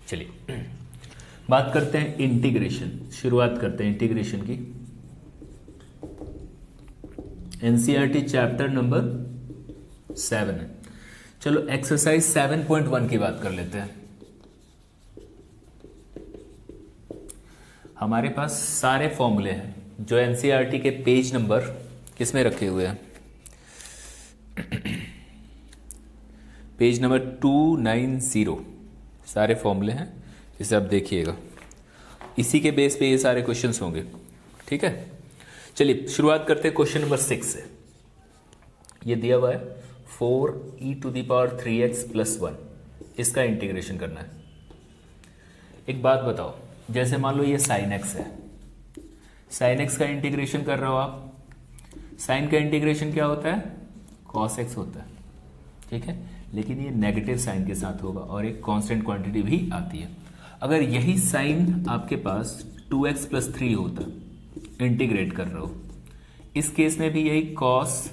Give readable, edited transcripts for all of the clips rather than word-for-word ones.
चलिए बात करते हैं इंटीग्रेशन। शुरुआत करते हैं इंटीग्रेशन की। एनसीईआरटी चैप्टर नंबर 7 है। चलो एक्सरसाइज 7.1 की बात कर लेते हैं। हमारे पास सारे फॉर्मूले हैं जो एनसीईआरटी के पेज नंबर किसमें रखे हुए हैं, पेज नंबर 290 सारे फॉर्मूले हैं। इसे आप देखिएगा, इसी के बेस पे ये सारे क्वेश्चंस होंगे। ठीक है, चलिए शुरुआत करते हैं क्वेश्चन नंबर 6 से। ये दिया हुआ है 4e⁻3x + 1, इसका इंटीग्रेशन करना है। एक बात बताओ, जैसे मान लो ये sin x है, sin x का इंटीग्रेशन कर रहे हो आप। sin का इंटीग्रेशन क्या होता है, cos x होता है। ठीक है, लेकिन ये नेगेटिव साइन के साथ होगा और एक कांस्टेंट क्वांटिटी भी आती है। अगर यही साइन आपके पास 2x + 3 होता, इंटीग्रेट कर रहे हो, इस केस में भी यही cos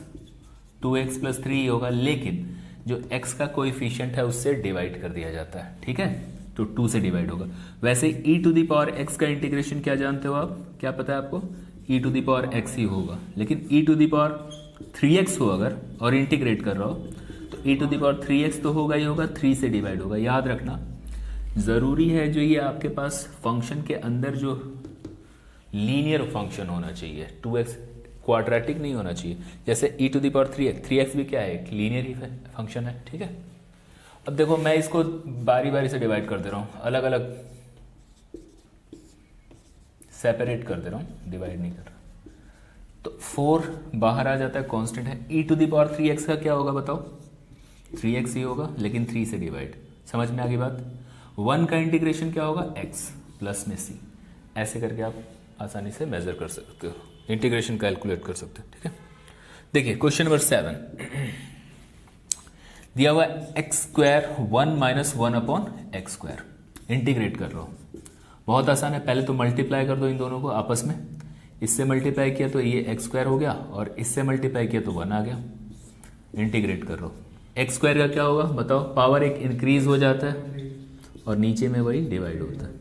2x + 3 होगा, लेकिन जो x का कोएफिशिएंट है उससे डिवाइड कर दिया जाता है। ठीक है, तो 2 से डिवाइड होगा। वैसे e⁻x का इंटीग्रेशन क्या जानते हो आप, क्या पता है आपको, e⁻x ही होगा। लेकिन e⁻3x हो अगर और इंटीग्रेट कर रहा हो तो e⁻3x तो होगा ही होगा, 3 से डिवाइड होगा। याद रखना जरूरी है, जो ये आपके पास फंक्शन के अंदर जो लीनियर फंक्शन होना चाहिए, 2x क्वाड्रेटिक नहीं होना चाहिए। जैसे e⁻3x, 3x भी क्या है, एक लीनियर ही फंक्शन है। ठीक है, अब देखो मैं इसको बारी बारी से डिवाइड कर दे रहा हूं, अलग अलग सेपरेट कर दे रहा हूं, डिवाइड नहीं कर रहा। तो 4 बाहर आ जाता है, कांस्टेंट है। e⁻3x का क्या होगा बताओ, 3x ही होगा, लेकिन 3 से डिवाइड। समझ में आ गई बात। 1 का इंटीग्रेशन क्या होगा, x प्लस में c। ऐसे करके आप आसानी से मेजर कर सकते हो, इंटीग्रेशन कैलकुलेट कर सकते हो। ठीक है, देखिए क्वेश्चन नंबर 7 दिया हुआ x² 1 - 1/x²। इंटीग्रेट कर रहा हूं, बहुत आसान है। पहले तो मल्टीप्लाई कर दो इन दोनों को आपस में। इससे मल्टीप्लाई किया तो ये x² हो गया, और इससे मल्टीप्लाई किया तो 1 आ गया। इंटीग्रेट कर रहा हूं, x² का क्या होगा बताओ, पावर एक इंक्रीज हो जाता है और नीचे में वही डिवाइड होता है,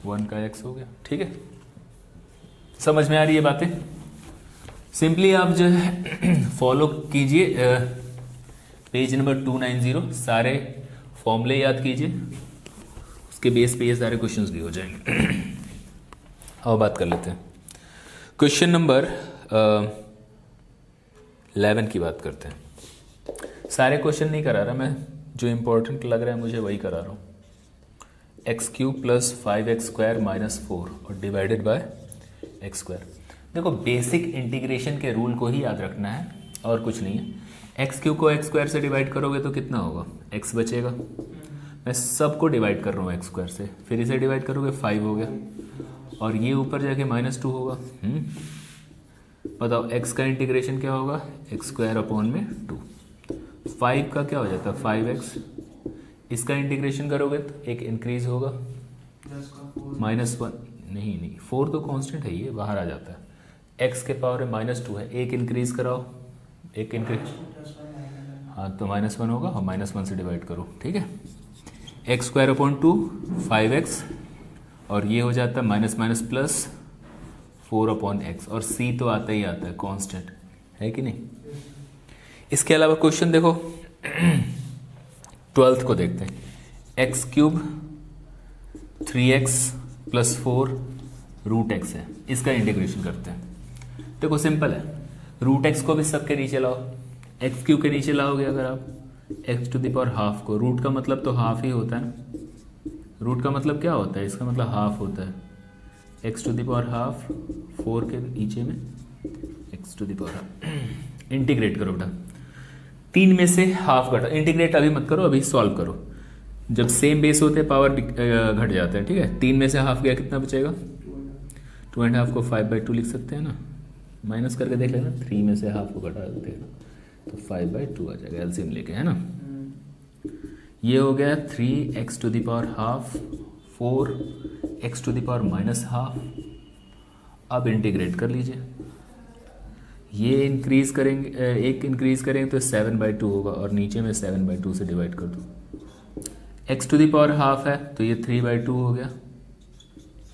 1 का x हो गया। ठीक है, समझ में आ रही है बातें। सिंपली आप जो है फॉलो कीजिए, पेज नंबर 290 सारे फॉर्मूले याद कीजिए, उसके बेस पे ये सारे क्वेश्चंस भी हो जाएंगे। अब बात कर लेते हैं क्वेश्चन नंबर 11 की बात करते हैं। सारे क्वेश्चन नहीं करा रहा मैं, जो इंपॉर्टेंट लग रहा है मुझे वही करा रहा हूँ। x³ + 5x² - 4 और डिवाइडेड बाय x²। देखो बेसिक इंटीग्रेशन के रूल को ही याद रखना है और कुछ नहीं है। x³ को x² से डिवाइड करोगे तो कितना होगा, x बचेगा। मैं सबको डिवाइड कर रहा हूँ x² से, फिर इसे डिवाइड करोगे 5 हो गया, और ये ऊपर जाके -2 होगा। बताओ x का इंटीग्रेशन क्या होगा, x²/2। 5 का क्या हो जाता है, 5x। इसका इंटीग्रेशन करोगे तो एक इंक्रीज होगा, -1 नहीं 4 तो कांस्टेंट है, ये बाहर आ जाता है। x के पावर में -2 है, एक इंक्रीज कराओ, एक इंक्रीज, हाँ तो -1 होगा, और -1 से डिवाइड करो। ठीक है, x²/2 5x, और ये हो जाता है -−+4/x, और c तो आता ही आता है, कांस्टेंट है कि नहीं। इसके अलावा क्वेश्चन देखो 12th को देखते हैं। x³ 3x + 4 √x है, इसका इंटीग्रेशन करते हैं। देखो सिंपल है, √x को भी सबके नीचे लाओ, x³ के नीचे लाओगे अगर आप x⁻½ को, रूट का मतलब तो हाफ ही होता है ना। रूट का मतलब क्या होता है, इसका मतलब हाफ होता है। x⁻½ 4 के नीचे में x⁻²। इंटीग्रेट करो बेटा, 3 में से हाफ घटा, इंटीग्रेट अभी मत करो, अभी सॉल्व करो। जब सेम बेस होते हैं पावर घट जाता है। ठीक है, 3 में से हाफ गया, कितना बचेगा, 2.5 को 5/2 लिख सकते हैं ना, माइनस करके देख लेना, 3 में से हाफ को घटा देते हैं तो 5/2 आ जाएगा, एलसीएम लेके, है ना। ये हो गया 3x⁻½ 4x⁻−½ अब इंटीग्रेट कर लीजिए, ये इंक्रीज करेंगे, एक इंक्रीज करेंगे तो 7/2 होगा, और नीचे में 7/2 से डिवाइड कर दो। X to the power half है तो ये 3/2 हो गया,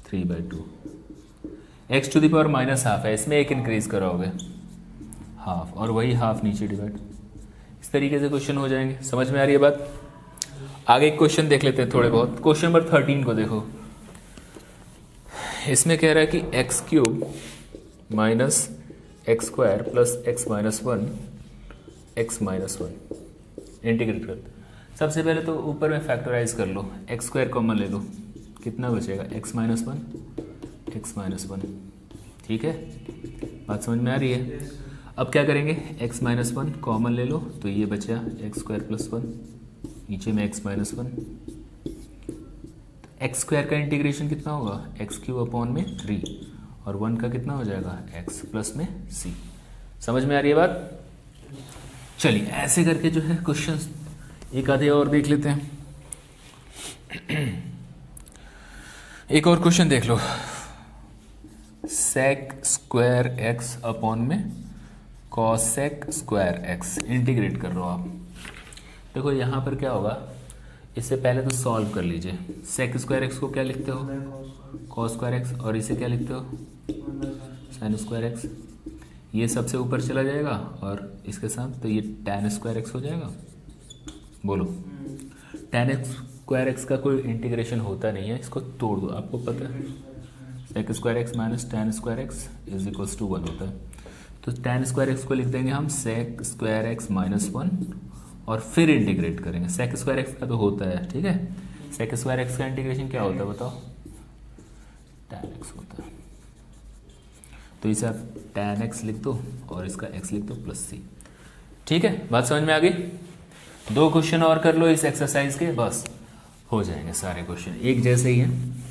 3/2। X to the power minus half है, इसमें एक इंक्रीज कराओगे हाफ, और वही हाफ नीचे डिवाइड। इस तरीके से क्वेश्चन हो जाएंगे। समझ में आ रही है बात? आगे एक क्वेश्चन देख लेते हैं थोड़े बहुत। क्वेश्चन नंबर 13 को देखो, इसमें कह रहा है कि x cube minus x square plus x minus one integrate कर। सबसे पहले तो ऊपर में फैक्टराइज कर लो, एक्स स्क्वायर कॉमन ले लो, कितना बचेगा एक्स माइनस वन। ठीक है, बात समझ में आ रही है? अब क्या करेंगे, एक्स माइनस वन कॉमन ले लो तो ये बचा एक्स स्क्वायर प्लस वन, नीचे में x minus one. X square का इंटीग्रेशन कितना होगा, एक्स क्यूब अपॉन में 3, और 1 का कितना हो जाएगा एक्स प्लस में सी। समझ में आ रही है बात? चलिए ऐसे करके जो है क्वेश्चन एक आधे और देख लेते हैं। एक और क्वेश्चन देख लो, सेक स्क्वायर एक्स अपॉन में कॉसेक स्क्वायर एक्स इंटीग्रेट कर रहे हो आप। देखो यहाँ पर क्या होगा, इससे पहले तो सॉल्व कर लीजिए। सेक स्क्वायर एक्स को क्या लिखते हो, कॉस स्क्वायर एक्स, और इसे क्या लिखते हो, साइन स्क्वायर एक्स। ये सबसे ऊपर चला जाएगा और इसके साथ तो ये tan स्क्वायर एक्स हो जाएगा। बोलो, tan स्क्वायर एक्स का कोई इंटीग्रेशन होता नहीं है, इसको तोड़ दो, आपको पता है sec square x minus tan square x is equals to 1 होता है। तो tan स्क्वायर एक्स को लिख देंगे हम सेक स्क्वायर एक्स माइनस 1, और फिर इंटीग्रेट करेंगे। सेक स्क्वायर एक्स का तो होता है, ठीक है। सेक स्क्वायर एक्स का इंटीग्रेशन क्या होता है बताओ, tan एक्स होता है। तो इसे आप tan एक्स लिख दो और इसका x लिख दो प्लस सी। ठीक है, बात समझ में आ गई? 2 क्वेश्चन और कर लो इस एक्सरसाइज के, बस हो जाएंगे सारे क्वेश्चन, एक जैसे ही हैं,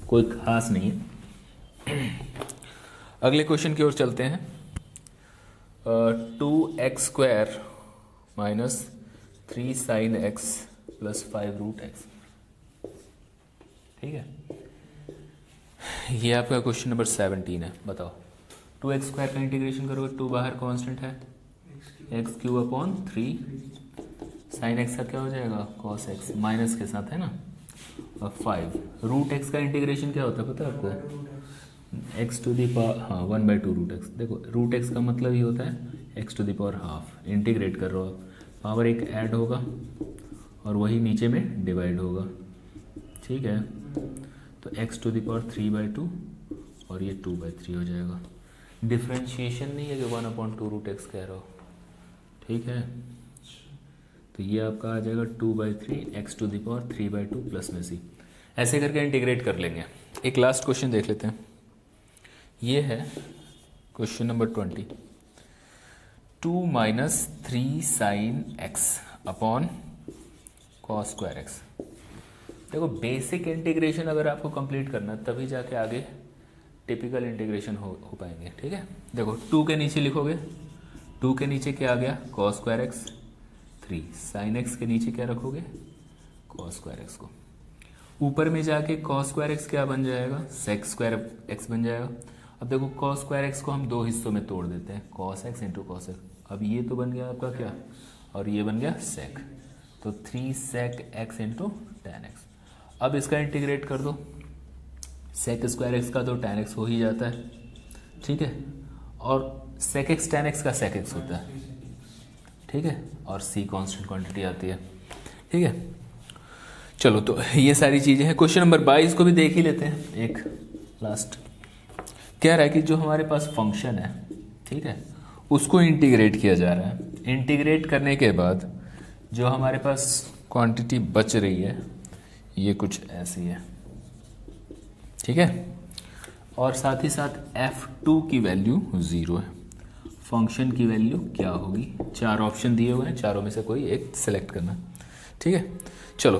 कोई खास नहीं है। अगले क्वेश्चन की ओर चलते हैं। 2x square minus 3 sine x plus 5 root x. ठीक है, ये आपका क्वेश्चन नंबर 17 है। बताओ, 2x स्क्वायर का इंटीग्रेशन करोगे, 2 बाहर कांस्टेंट है, x cube upon 3 sine x का क्या हो जाएगा, कॉस एक्स, माइनस के साथ है ना, और 5 रूट एक्स का इंटीग्रेशन क्या होता है पता है आपको, एक्स टू दी पावर, हाँ 1/2 रूट एक्स। देखो रूट एक्स का मतलब ही होता है x to the power half. Integrate कर रहे हो आप, पावर एक ऐड होगा और वही नीचे में डिवाइड होगा। ठीक है, तो एक्स टू दी पावर 3/2 और ये 2/3 हो जाएगा। डिफ्रेंशिएशन नहीं है कि 1/2 रूट एक्स कह रहे हो। ठीक है, तो ये आपका आ जाएगा 2/3 x to the power 3/2 plus में सी। ऐसे करके इंटीग्रेट कर लेंगे। एक लास्ट क्वेश्चन देख लेते हैं, ये है question number 20। 2 minus 3 sine x upon cos square x. देखो बेसिक इंटीग्रेशन अगर आपको कंप्लीट करना है तभी जाके आगे टिपिकल इंटीग्रेशन हो पाएंगे। ठीक है, देखो 2 के नीचे लिखोगे, 2 के नीचे क्या आ गया, cos square x, 3 sine x के नीचे क्या रखोगे, कॉस स्क्वायर एक्स को। ऊपर में जाके कॉस स्क्वायर एक्स क्या बन जाएगा, सेक स्क्वायर एक्स बन जाएगा। अब देखो कॉस स्क्वायर एक्स को हम 2 हिस्सों में तोड़ देते हैं, cos x into cos x. अब ये तो बन गया आपका क्या, और ये बन गया सेक, तो 3 sec x into tan x. अब इसका इंटीग्रेट कर दो, सेक स्क्वायर एक्स का तो टेन एक्स हो ही जाता है। ठीक है, और सेक एक्स टेन एक्स का सेक एक्स होता है। ठीक है, और सी कांस्टेंट क्वांटिटी आती है। ठीक है, चलो तो ये सारी चीज़ें हैं। क्वेश्चन नंबर 22 को भी देख ही लेते हैं। एक लास्ट कह रहा है कि जो हमारे पास फंक्शन है, ठीक है, उसको इंटीग्रेट किया जा रहा है। इंटीग्रेट करने के बाद जो हमारे पास क्वांटिटी बच रही है ये कुछ ऐसी है। ठीक है, और साथ ही साथ f2 की वैल्यू 0 है। फंक्शन की वैल्यू क्या होगी, 4 ऑप्शन दिए हुए हैं, चारों में से कोई एक सिलेक्ट करना। ठीक है, चलो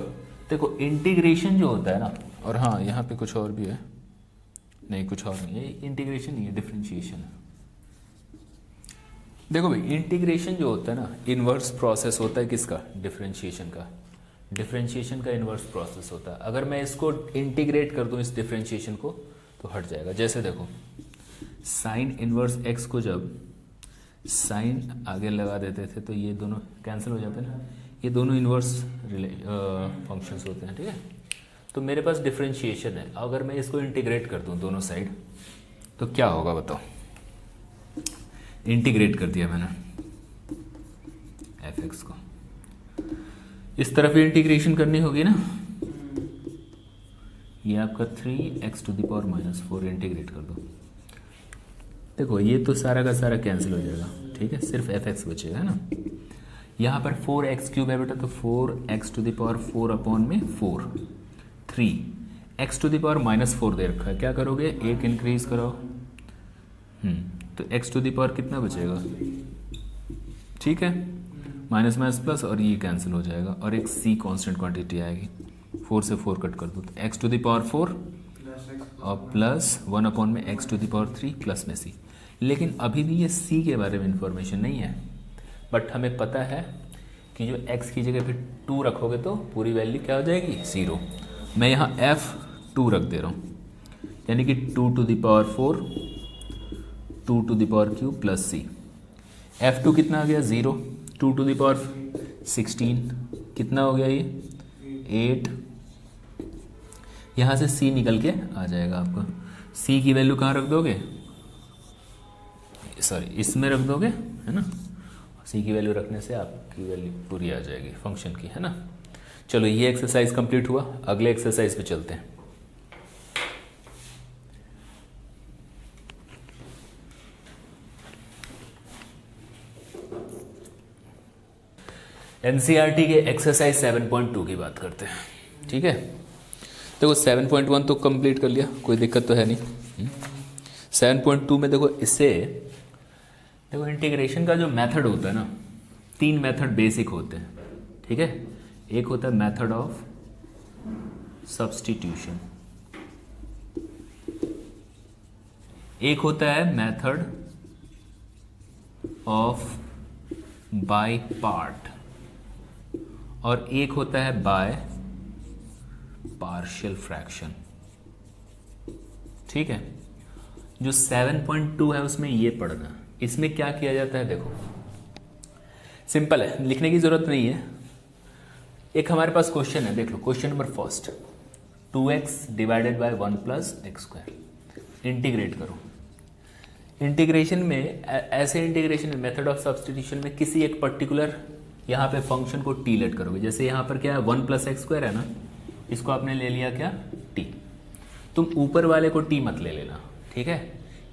देखो इंटीग्रेशन जो होता है ना, और हाँ यहाँ पे कुछ और भी है, नहीं कुछ और नहीं है, इंटीग्रेशन नहीं है, डिफरेंशिएशन है। देखो भाई इंटीग्रेशन जो होता है ना, इन्वर्स प्रोसेस होता है किसका, डिफरेंशिएशन का। डिफरेंशिएशन का इन्वर्स प्रोसेस होता है। अगर मैं इसको इंटीग्रेट कर दूं इस डिफरेंशिएशन को तो हट जाएगा। जैसे देखो साइन इन्वर्स एक्स को जब साइन आगे लगा देते थे तो ये दोनों कैंसिल हो जाते हैं ना, ये दोनों इन्वर्स फंक्शंस होते हैं, ठीक है। तो मेरे पास डिफरेंशिएशन है, अगर मैं इसको इंटीग्रेट कर दूं दोनों साइड तो क्या होगा बताओ। इंटीग्रेट कर दिया मैंने एफ एक्स को, इस तरफ भी इंटीग्रेशन करनी होगी ना, ये आपका 3x⁻⁻4 इंटीग्रेट कर दो। देखो ये तो सारा का सारा कैंसिल हो जाएगा, ठीक है, सिर्फ एफ एक्स बचेगा, है ना। यहाँ पर 4x³ है बेटा, तो 4x⁻⁴/4 3x⁻⁻4 दे रखा है, क्या करोगे, एक इंक्रीज कराओ, तो x⁻ कितना बचेगा, ठीक है, माइनस माइनस प्लस और ये कैंसिल हो जाएगा और एक c कांस्टेंट क्वांटिटी आएगी, 4 से 4 कट कर दो तो x⁻⁴ और प्लस 1/x⁻³ प्लस में c। लेकिन अभी भी ये c के बारे में इंफॉर्मेशन नहीं है, बट हमें पता है कि जो x की जगह पे 2 रखोगे तो पूरी वैल्यू क्या हो जाएगी, 0। मैं यहाँ f2 रख दे रहा हूँ, यानी कि 2⁴ 2³ प्लस c। f2 कितना आ गया, 0। 2⁻16 कितना हो गया, ये 8। यहाँ से c निकल के आ जाएगा आपका, c की वैल्यू कहाँ रख दोगे, सॉरी इसमें रख दोगे, है ना। c की वैल्यू रखने से आपकी वैल्यू पूरी आ जाएगी फंक्शन की, है ना। चलो ये एक्सरसाइज कंप्लीट हुआ, अगले एक्सरसाइज पे चलते हैं। एनसीईआरटी के एक्सरसाइज 7.2 की बात करते हैं, ठीक है। देखो 7.1 तो कंप्लीट कर लिया, कोई दिक्कत तो है नहीं। 7.2 में देखो, इससे देखो इंटीग्रेशन का जो मेथड होता है ना, 3 मेथड बेसिक होते हैं, ठीक है। एक होता है मेथड ऑफ सब्स्टिट्यूशन, एक होता है मेथड ऑफ बाय पार्ट, और एक होता है बाय पार्शियल फ्रैक्शन, ठीक है। जो 7.2 है उसमें ये पढ़ना, इसमें क्या किया जाता है, देखो सिंपल है, लिखने की जरूरत नहीं है। एक हमारे पास क्वेश्चन है, देख लो question number first, 2x/1 + x², integrate करो। इंटीग्रेशन में ऐसे इंटीग्रेशन में मेथड ऑफ सब्स्टिट्यूशन में किसी एक पर्टिकुलर यहाँ पे फंक्शन को t लेट करोगे। जैसे यहाँ पर क्या है, 1 + x² है ना, इसको आपने ले लिया क्या, t। तुम ऊपर वाले को t मत ले लेना, ठीक है।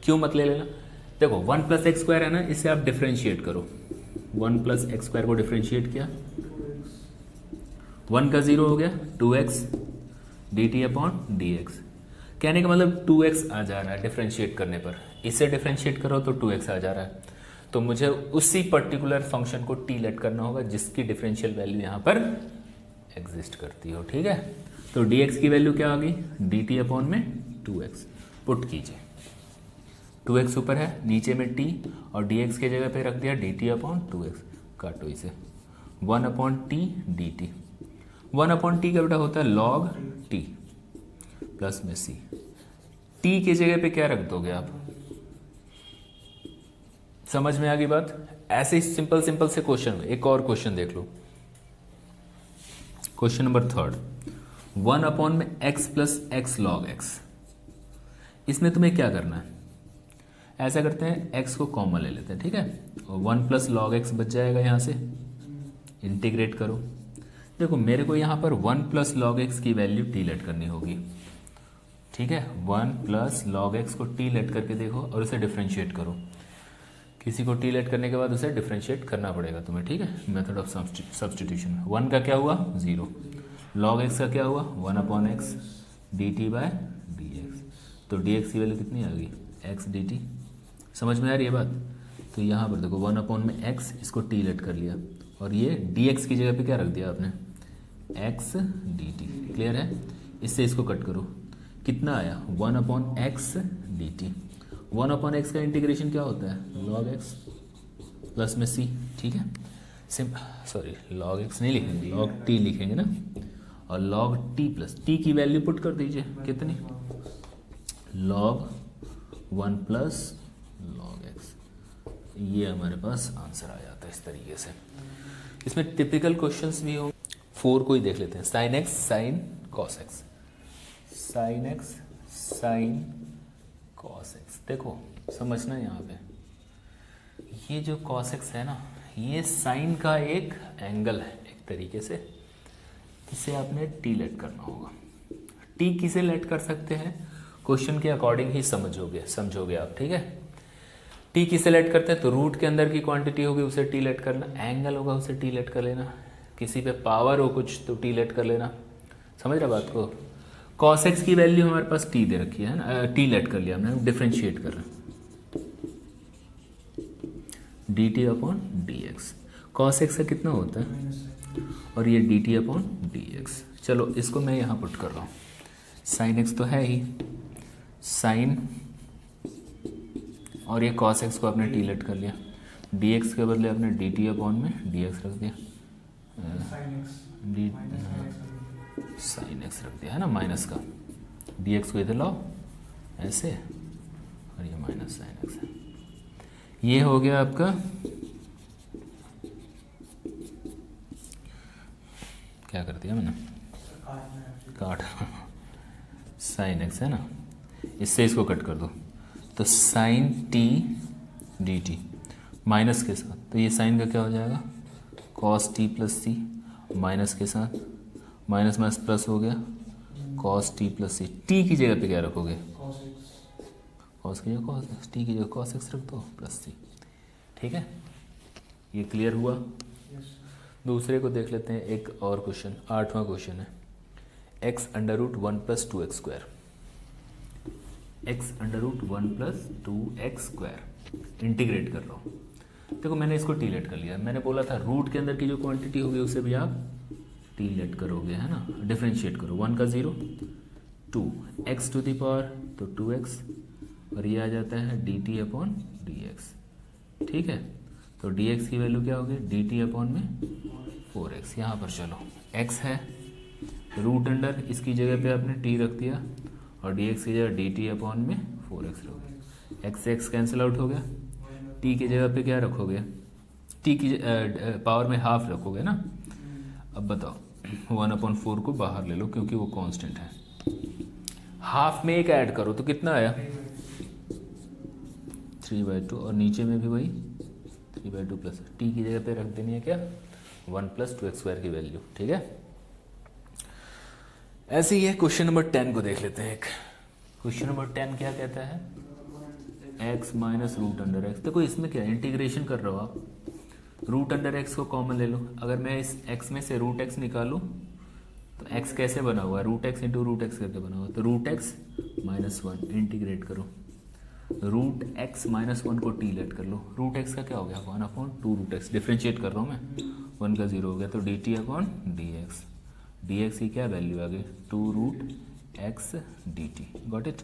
क्यों मत ले लेना, देखो 1 + x² है ना, इसे आप डिफरेंशिएट करो। 1 + x² को डिफरेंशिएट किया, 1 का 0 हो गया, 2x dt/dx। कहने का मतलब 2x आ जा रहा है डिफरेंशिएट करने पर, इसे डिफरेंशिएट करो तो 2x आ जा रहा है। तो मुझे उसी पर्टिकुलर फंक्शन को t लेट करना होगा जिसकी डिफरेंशियल वैल्यू यहाँ पर एग्जिस्ट करती हो, ठीक है। तो dx की वैल्यू क्या आ गई, dt/2x। पुट कीजिए, 2x ऊपर है, नीचे में t, और dx की जगह पे रख दिया dt/2x। काटो इसे, 1/t dt। 1/t का बेटा होता है log t प्लस में c। t की जगह पे क्या रख दोगे आप, समझ में आ गई बात। ऐसे ही सिंपल सिंपल से क्वेश्चन, एक और क्वेश्चन देख लो, question number 3, 1/x + x log x। इसमें तुम्हें क्या करना है, ऐसा करते हैं, x को कॉमन ले लेते हैं, ठीक है, और 1 + log x बच जाएगा, यहाँ से इंटीग्रेट करो। देखो मेरे को यहाँ पर 1 + log x की वैल्यू t लेट करनी होगी, ठीक है। 1 + log x को t लेट करके देखो और उसे डिफरेंशिएट करो। किसी को t लेट करने के बाद उसे डिफरेंशिएट करना पड़ेगा तुम्हें, ठीक है। मेथड ऑफ सब्स्टिट्यूशन, 1 का क्या हुआ, 0, log x का क्या हुआ, 1/x dt/dx। तो dx की वैल्यू कितनी आ गई, x dt। समझ में आ रही है बात। तो यहाँ पर देखो 1/x, इसको t लेट कर लिया, और ये dx की जगह पे क्या रख दिया आपने, x dt। क्लियर है, इससे इसको कट करो, कितना आया, 1/x dt। 1/x का इंटीग्रेशन क्या होता है, log x प्लस में c, ठीक है। सॉरी log x नहीं लिखेंगे, log t लिखेंगे ना, और log t प्लस t की वैल्यू पुट कर दीजिए, कितनी, log 1 + log x। ये हमारे पास आंसर आ जाता है इस तरीके से। इसमें टिपिकल क्वेश्चंस भी हो। 4 को ही देख लेते हैं। Sine x sine cos x, sine x sine cos x. देखो समझना यहाँ पे, ये जो कॉस एक्स है ना, ये साइन का एक एंगल है एक तरीके से, इसे आपने टी लेट करना होगा। टी किसे लेट कर सकते हैं, क्वेश्चन के अकॉर्डिंग ही समझोगे आप, ठीक है। टी किसे लेट करते हैं, तो रूट के अंदर की क्वांटिटी होगी उसे टी लेट करना, एंगल होगा उसे टी लेट कर लेना, किसी पे पावर हो कुछ तो टी लेट कर लेना। समझ रहे बात को। कॉस एक्स की वैल्यू हमारे पास टी दे रखी है ना, टी लेट कर लिया हमने, डिफ्रेंशिएट कर रहे हैं D t upon d x. Cos x का कितना होता है, और ये D t upon d x. चलो इसको मैं यहाँ पुट कर रहा हूँ, साइन एक्स तो है ही, साइन, और ये कॉस एक्स को आपने टी लेट कर लिया, डी एक्स के बदले आपने डी टी अपॉन में डी एक्स रख दिया, डी साइन एक्स रख दिया है ना, माइनस का, डी एक्स को इधर लाओ ऐसे, और ये माइनस साइन एक्स है। ये हो गया आपका क्या कर दिया मैंने, काट साइन एक्स है ना, इससे इसको कट कर दो, तो sine t d t minus के साथ, तो ये साइन का क्या हो जाएगा, cos t plus c, minus के साथ माइनस माइनस प्लस हो गया, cos t plus c. T की जगह पे क्या रखोगे, कॉस की जगह कॉस, टी की जगह कॉस एक्स रख दो प्लस सी, ठीक है। ये क्लियर हुआ। दूसरे को देख लेते हैं, एक और क्वेश्चन, 8वां क्वेश्चन है, x under root 1 plus 2 x square, x under root 1 plus 2 x square integrate कर लो। देखो मैंने इसको टी लेट कर लिया, मैंने बोला था रूट के अंदर की जो क्वांटिटी होगी उसे भी आप टी लेट करोगे, है ना, डिफ्रेंशिएट करो, 1 का 0 2 एक्स टू द पावर तो 2x, और ये आ जाता है d t upon d x, ठीक है। तो डी एक्स की वैल्यू क्या होगी, डी टी अपॉन में 4x। यहाँ पर चलो x है, रूट अंडर, इसकी जगह पे आपने t रख दिया, और डी एक्स की जगह डी टी अपॉन में 4x रखोगे, x से x कैंसिल आउट हो गया, t की जगह पे क्या रखोगे, t की पावर में हाफ रखोगे ना। अब बताओ 1/4 को बाहर ले लो क्योंकि वो कांस्टेंट है, हाफ में एक ऐड करो तो कितना आया 3/2, और नीचे में भी वही 3/2 प्लस टी की जगह पे रख देनी है क्या 1 प्लस 2x स्क्वायर की वैल्यू, ठीक है। ऐसे ही है। क्वेश्चन नंबर 10 को देख लेते हैं। एक क्वेश्चन नंबर 10 क्या कहता है, x minus root under x. देखो इसमें क्या इंटीग्रेशन कर रहे हो आप, रूट अंडर एक्स को कॉमन ले लो, अगर मैं इस x में से रूट एक्स निकालूं तो x कैसे बना हुआ है, root x into root x करके बना हुआ, तो रूट एक्स माइनस 1 इंटीग्रेट करो, रूट एक्स माइनस 1 को टी लेट कर लो, रूट एक्स का क्या हो गया 1/2 रूट एक्स, डिफ्रेंशिएट कर रहा हूँ मैं, 1 का 0 हो गया, तो d t upon d x, d x की क्या वैल्यू आ गई 2 root x d t, got it.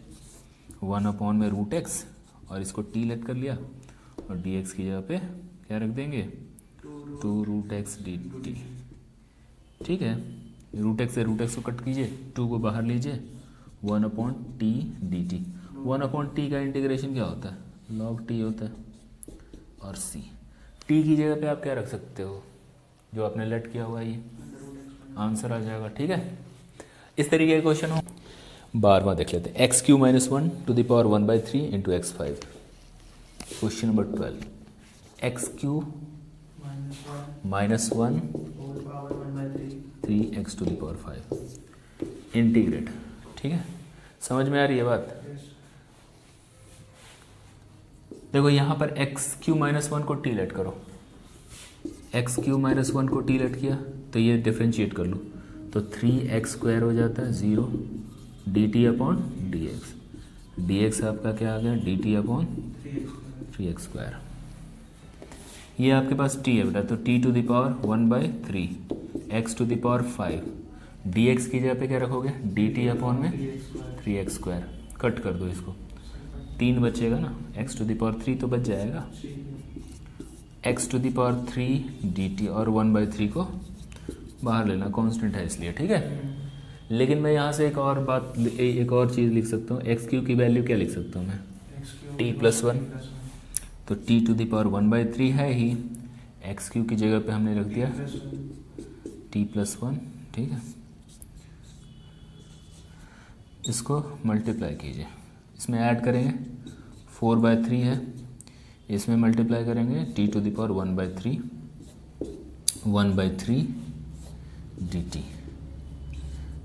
1 में रूट एक्स, और इसको टी लेट कर लिया, और डी एक्स की जगह पे क्या रख देंगे 2 रूट एक्स डी टी, ठीक है। रूट एक्स से रूट एक्स को कट कीजिए, 2 को बाहर लीजिए, 1/t डी टी, 1/t का इंटीग्रेशन क्या होता है log t होता है, और c, t की जगह पे आप क्या रख सकते हो, जो आपने लेट किया हुआ है, ये आंसर आ जाएगा, ठीक है। इस तरीके का क्वेश्चन हो। 12वां देख लेते हैं, x³ - 1 to the power 1/3 into x5। Question number 12, x³ - 1 3x to the power 5 integrate, ठीक है। समझ में आ रही है बात। देखो यहाँ पर x³ - 1 को टी लेट करो, x³ - 1 को टी लेट किया तो ये डिफ्रेंशिएट कर लो, तो 3x² हो जाता है 0 D t upon d x, d x आपका क्या आ गया डी टी अपॉन 3x²। ये आपके पास t है बेटा, तो t to the power 1/3 x to the power 5, dx की जगह पे क्या रखोगे dt अपॉन में 3x², कट कर दो इसको, 3 बचेगा ना, x टू द पावर 3 तो बच जाएगा, x to the power 3 dt, और 1/3 को बाहर लेना, कांस्टेंट है इसलिए, ठीक है। लेकिन मैं यहाँ से एक और चीज़ लिख सकता हूँ, x³ की वैल्यू क्या लिख सकता हूँ मैं t + 1, तो t टू द पावर 1/3 है ही, एक्स क्यू की जगह पे हमने रख दिया t+1, ठीक है। इसको मल्टीप्लाई कीजिए, इसमें ऐड करेंगे 4/3 है, इसमें मल्टीप्लाई करेंगे t⁻⁴ 1/3 dt।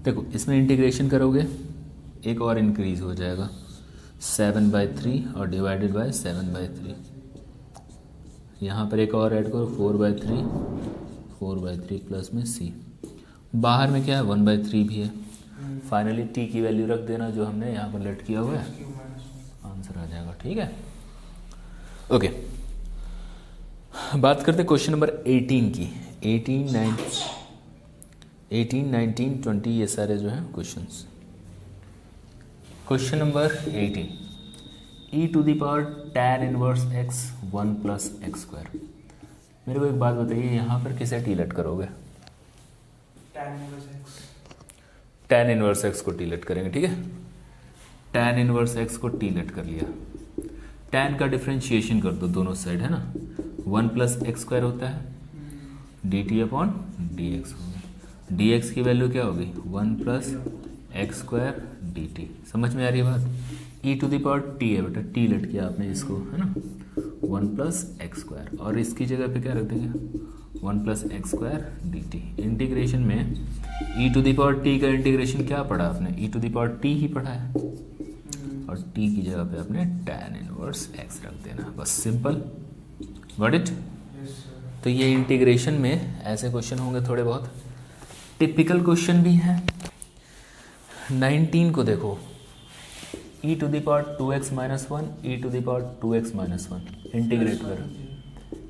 देखो इसमें इंटीग्रेशन करोगे एक और इंक्रीज हो जाएगा 7/3 और डिवाइडेड बाय 7/3। यहाँ पर एक और ऐड करो 4/3 प्लस में c, बाहर में क्या है 1/3 भी है। फाइनली t की वैल्यू रख देना जो हमने यहाँ पर लेट किया हुआ है, आंसर आ जाएगा, ठीक है। ओके, बात करते क्वेश्चन नंबर 18 की। 18, 19, 20 ये सारे जो हैं questions. Question number 18, e⁻tan 1x 1 + x²। मेरे को एक बात बताइए, यहाँ पर किसे टीलेट करोगे? tan 1x को टीलेट करेंगे, ठीक है। tan 1x को टीलेट कर लिया, tan का डिफ्रेंशिएशन कर दो दोनों साइड, है ना। 1 + x² होता है, dt/dx होगा। dx की वैल्यू क्या होगी 1 + x² dt। समझ में आ रही है बात? e⁻t है बेटा, टी लेट किया आपने इसको, है ना, 1 + x², और इसकी जगह पे क्या रख देंगे 1 + x² dt। इंटीग्रेशन में e⁻t का इंटीग्रेशन क्या पढ़ा आपने? e⁻t ही पढ़ा है, और t की जगह पे आपने tan 1x रख देना, बस सिंपल। Got it? तो ये इंटीग्रेशन में ऐसे क्वेश्चन होंगे थोड़े बहुत, टिपिकल क्वेश्चन भी हैं। 19 को देखो, e⁻2x - 1 e⁻2x - 1 इंटीग्रेट कर,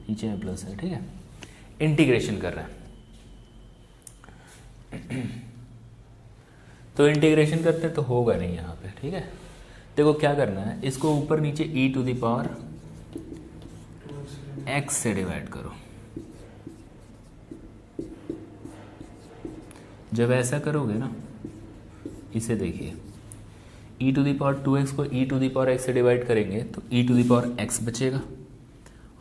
नीचे में प्लस है, ठीक है, इंटीग्रेशन कर रहे हैं। तो इंटीग्रेशन करते तो होगा नहीं यहाँ पे, ठीक है। देखो क्या करना है, इसको ऊपर नीचे e⁻x से डिवाइड करो। जब ऐसा करोगे ना, इसे देखिए, e⁻2x को e⁻x से डिवाइड करेंगे तो e⁻x बचेगा,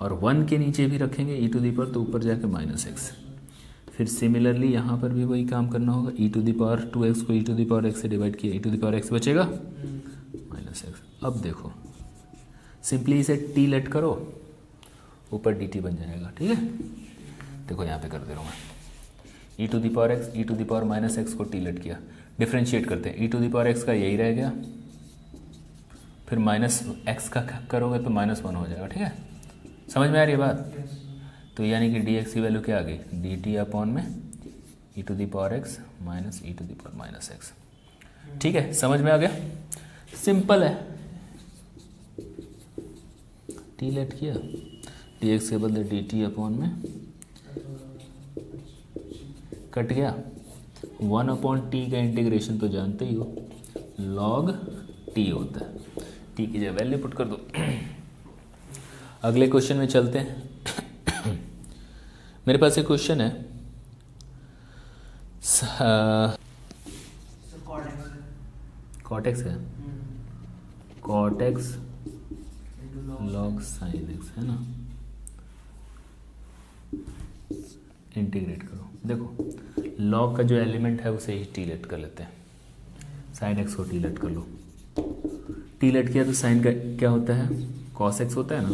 और 1 के नीचे भी रखेंगे e⁻, तो ऊपर जाके -x। फिर सिमिलरली यहाँ पर भी वही काम करना होगा, e⁻2x को e⁻x से डिवाइड किया, e⁻x बचेगा -x। अब देखो सिंपली इसे t लेट करो, ऊपर dt बन जाएगा, ठीक है। देखो यहाँ पे कर दे रहा हूँ मैं, e⁻x e⁻−x को t लेट किया, डिफ्रेंशिएट करते हैं, e⁻x का यही रह गया, फिर -x का करोगे तो -1 हो जाएगा, ठीक है। समझ में आ रही है बात? तो यानी कि dx की वैल्यू क्या आ गई dt/में e⁻x - e⁻−x, ठीक है। समझ में आ गया? सिंपल है, t लेट किया, dx के बदले dt/में कट गया, 1/t का इंटीग्रेशन तो जानते ही हो, log t होता है, t की जगह वैल्यू पुट कर दो। अगले क्वेश्चन में चलते हैं। मेरे पास एक क्वेश्चन है, cot x है, cot x log sin x, है ना। इंटीग्रेट करो, देखो log का जो एलिमेंट है उसे ही टी लेट कर लेते हैं, sin x को टी लेट कर लो। टी लेट किया तो साइन का क्या होता है cos x होता है ना,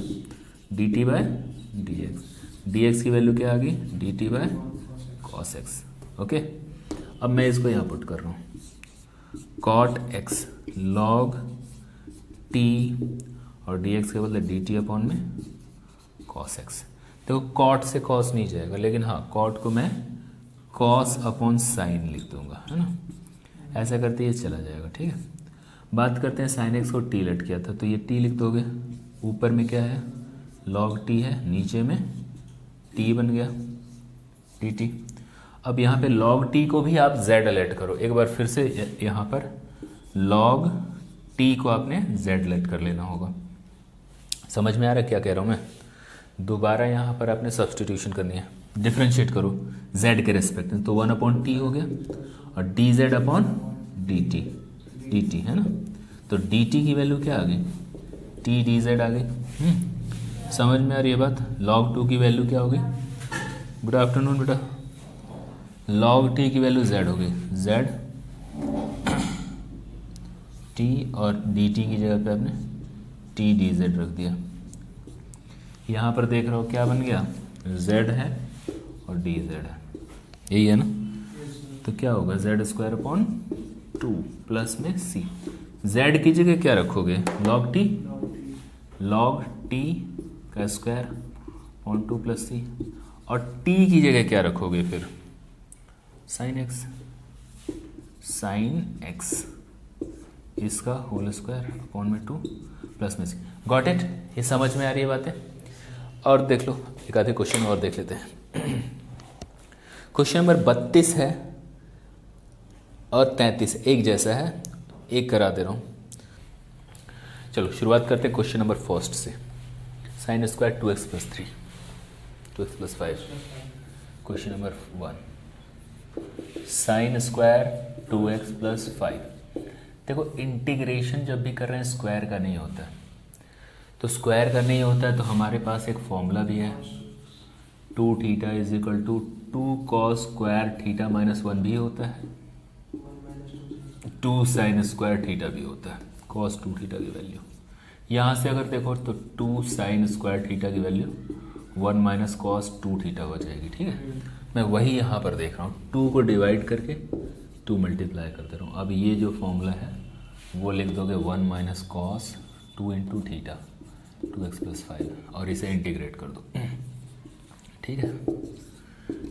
dt/dx, dx की वैल्यू क्या आ गई dt/cos x। ओके, अब मैं इसको यहाँ पुट कर रहा हूँ, cot x log t और dx के बदले dt/में cos x। देखो cot से cos नहीं जाएगा, लेकिन हाँ cot को मैं cos/sin लिख दूंगा, है ना। ऐसा करते ये चला जाएगा, ठीक है। बात करते हैं sin x को t लेट किया था, तो ये t लिख दोगे, ऊपर में क्या है log t है, नीचे में t बन गया dt। अब यहाँ पे log t को भी आप z लेट करो, एक बार फिर से यहाँ पर log t को आपने z लेट कर लेना होगा। समझ में आ रहा है क्या कह रहा हूँ मैं? दोबारा यहाँ पर आपने सब्सटीट्यूशन करनी है, डिफ्रेंशिएट करो z के रेस्पेक्ट में, तो 1/t हो गया, और dz/dt dt, है ना। तो dt की वैल्यू क्या आ गई t dz आ गई। समझ में आ रही है बात? log 2 की वैल्यू क्या होगी गुड आफ्टरनून बेटा। लॉग टी की वैल्यू z होगी, z t, और dt की जगह पे आपने t dz रख दिया। यहाँ पर देख रहे हो क्या बन गया, z है और dz है, यही है ना। तो क्या होगा, z स्क्वायर अपॉन 2 प्लस में c। z की जगह क्या रखोगे, log t, log t का स्क्वायर अपॉन 2 प्लस c, और t की जगह क्या रखोगे फिर, साइन x, साइन x इसका होल स्क्वायर अपॉन में 2 प्लस में c। गॉट इट, ये समझ में आ रही है बातें। और देख लो एक आधे क्वेश्चन और देख लेते हैं। क्वेश्चन नंबर 32 है और 33 एक जैसा है, एक करा दे रहा हूँ। चलो शुरुआत करते हैं क्वेश्चन नंबर फर्स्ट से। Sine square 2x plus 3, 2x plus 5। Question number 1, sine square 2x plus 5। देखो इंटीग्रेशन जब भी कर रहे हैं स्क्वायर का नहीं होता है, तो स्क्वायर का नहीं होता है तो हमारे पास एक फॉर्मूला भी है, 2 theta is equal to 2 cos square theta minus 1 भी होता है, 2 साइन स्क्वायर थीटा भी होता है, कॉस 2 थीटा की वैल्यू। यहाँ से अगर देखो तो 2 साइन स्क्वायर थीटा की वैल्यू 1 माइनस कॉस 2 थीटा हो जाएगी। ठीक है, मैं वही यहाँ पर देख रहा हूँ, 2 को डिवाइड करके 2 मल्टीप्लाई करते रहा हूँ। अब ये जो फॉर्मूला है वो लिख दोगे 1 minus cos 2 into theta 2x plus 5, और इसे इंटीग्रेट कर दो। ठीक है,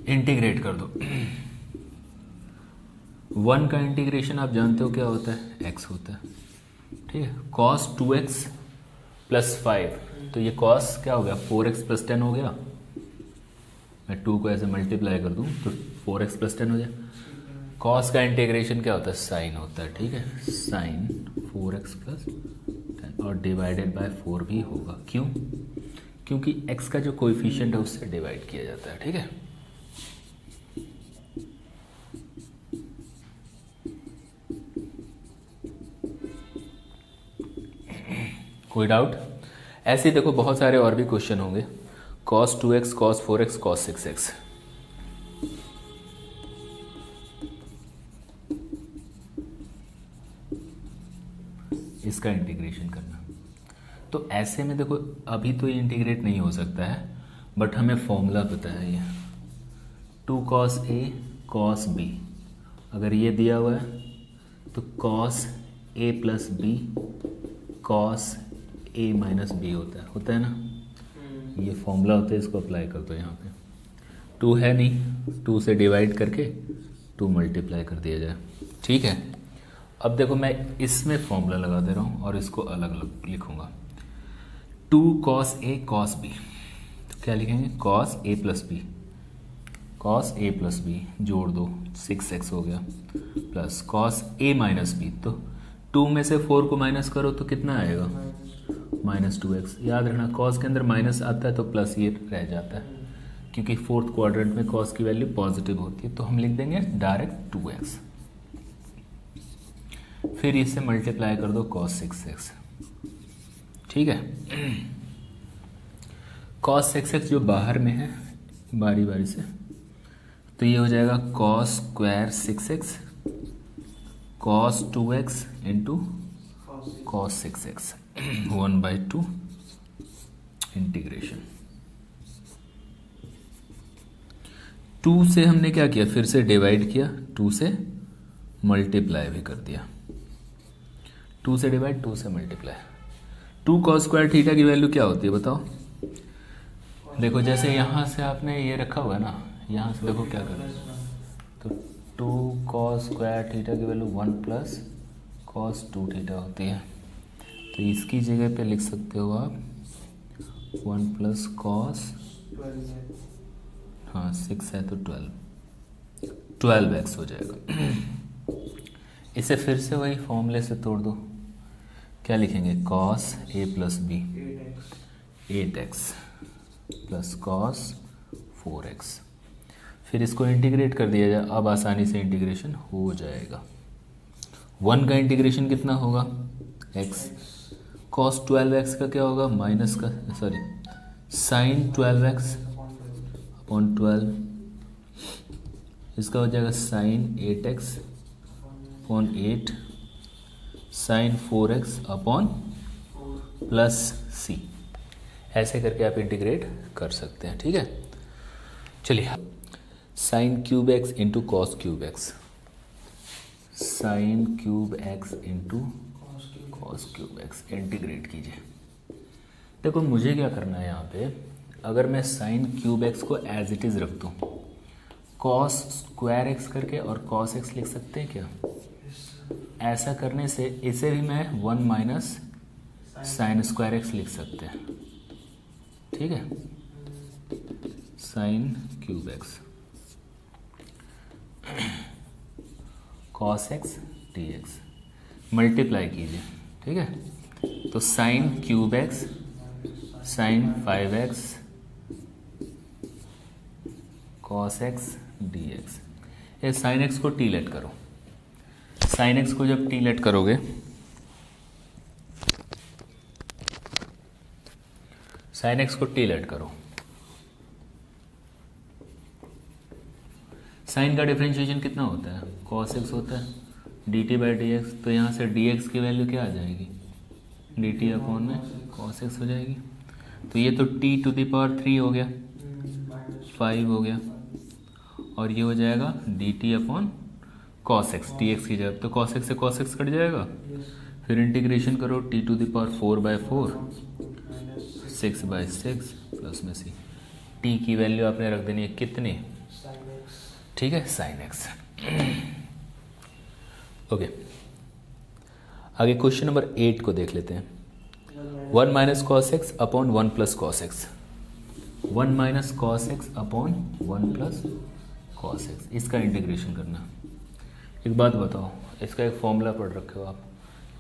इंटीग्रेट कर दो। 1 का इंटीग्रेशन आप जानते हो क्या होता है, x होता है। ठीक है, कॉस 2x प्लस 5, तो ये कॉस क्या हो गया, 4x प्लस 10 हो गया। मैं 2 को ऐसे मल्टीप्लाई कर दूं तो 4x प्लस 10 हो जाए। कॉस का इंटीग्रेशन क्या होता है, साइन होता है। ठीक है, साइन 4x प्लस 10, और डिवाइडेड बाय 4 भी होगा। क्यों, क्योंकि x का जो कोएफिशिएंट है उससे डिवाइड किया जाता है। ठीक है, कोई डाउट? ऐसे ही देखो बहुत सारे और भी क्वेश्चन होंगे, cos 2x, cos 4x, cos 6x। इसका इंटीग्रेशन करना, तो ऐसे में देखो अभी तो ये इंटीग्रेट नहीं हो सकता है, बट हमें फॉर्मूला पता है ये 2 cos a cos b। अगर ये दिया हुआ है तो cos a plus b cos a minus b होता है ना। ये फॉर्मूला होता है, इसको अप्लाई कर दो। यहाँ पे 2 है नहीं, 2 से डिवाइड करके 2 मल्टीप्लाई कर दिया जाए। ठीक है, अब देखो मैं इसमें फॉर्मूला लगा दे रहा हूँ और इसको अलग अलग लिखूंगा। 2 cos a cos b, तो क्या लिखेंगे, cos a plus b, cos a plus b जोड़ दो 6x हो गया, plus cos a minus b, तो 2 में से 4 को माइनस करो तो कितना आएगा, -2x। याद रखना कॉस के अंदर माइनस आता है तो प्लस ये रह जाता है, क्योंकि 4th क्वाड्रेंट में कॉस की वैल्यू पॉजिटिव होती है, तो हम लिख देंगे डायरेक्ट 2x। फिर इससे मल्टीप्लाई कर दो cos 6x। ठीक है, cos 6x जो बाहर में है बारी बारी से, तो ये हो जाएगा cos square 6x cos 2x into cos 6x 1/2 integration. 2 से हमने क्या किया, फिर से डिवाइड किया, 2 से मल्टीप्लाई भी कर दिया। 2 से डिवाइड, 2 से मल्टीप्लाई। 2 cos स्क्वायर थीटा की वैल्यू क्या होती है बताओ। देखो जैसे यहाँ से आपने ये रखा हुआ है ना, यहाँ से देखो क्या करें, तो 2 cos स्क्वायर थीटा की वैल्यू 1 प्लस cos 2 थीटा होती है, तो इसकी जगह पे लिख सकते हो आप 1 प्लस cos, हाँ 6 है तो 12x हो जाएगा। इसे फिर से वही फॉर्मूले से तोड़ दो, क्या लिखेंगे, cos a plus b 8x plus cos 4x। फिर इसको इंटीग्रेट कर दिया जाए, अब आसानी से इंटीग्रेशन हो जाएगा। 1 का इंटीग्रेशन कितना होगा, x, cos 12x का क्या होगा, माइनस का, सॉरी साइन 12x अपॉन 12, इसका हो जाएगा sine 8x upon 8 sine 4x upon plus c। ऐसे करके आप इंटीग्रेट कर सकते हैं, ठीक है। चलिए, sign cube x into cos cube x, sign cube x into cos cube x integrate कीजिए। देखो मुझे क्या करना है यहाँ पे, अगर मैं साइन क्यूब एक्स को एज इट इज़ रख दूँ, कॉस स्क्वायर एक्स करके और कॉस एक्स लिख सकते हैं क्या? ऐसा करने से इसे भी मैं 1 माइनस साइन स्क्वायर एक्स लिख सकते हैं, ठीक है। Sine cube x cos x d x multiply कीजिए, ठीक है। तो sine cube x sine 5x cos x d x. ये साइन एक्स को टी लेट करो, साइन एक्स को जब टी लेट करोगे साइन एक्स को टी लेट करो, साइन का डिफरेंशिएशन कितना होता है? कॉस एक्स होता है, d t by d x. तो यहाँ से डी एक्स की वैल्यू क्या आ जाएगी? डी टी अपॉन में कॉस एक्स हो जाएगी। तो ये तो टी टू द पावर 3 हो गया, 5 हो गया, और ये हो जाएगा d t upon cos x, t x की जगह। तो कॉस एक्स से कॉस एक्स कट जाएगा, फिर इंटीग्रेशन करो t to the power 4/4 6/6 plus में सी। टी की वैल्यू आपने रख देनी है कितनी? ठीक है, साइन एक्स। ओके, आगे क्वेश्चन नंबर 8 को देख लेते हैं। 1 minus cos x upon 1 plus cos x, 1 minus cos x upon 1 plus cos x, इसका इंटीग्रेशन करना। एक बात बताओ, इसका एक फॉर्मूला पढ़ रखे हो आप,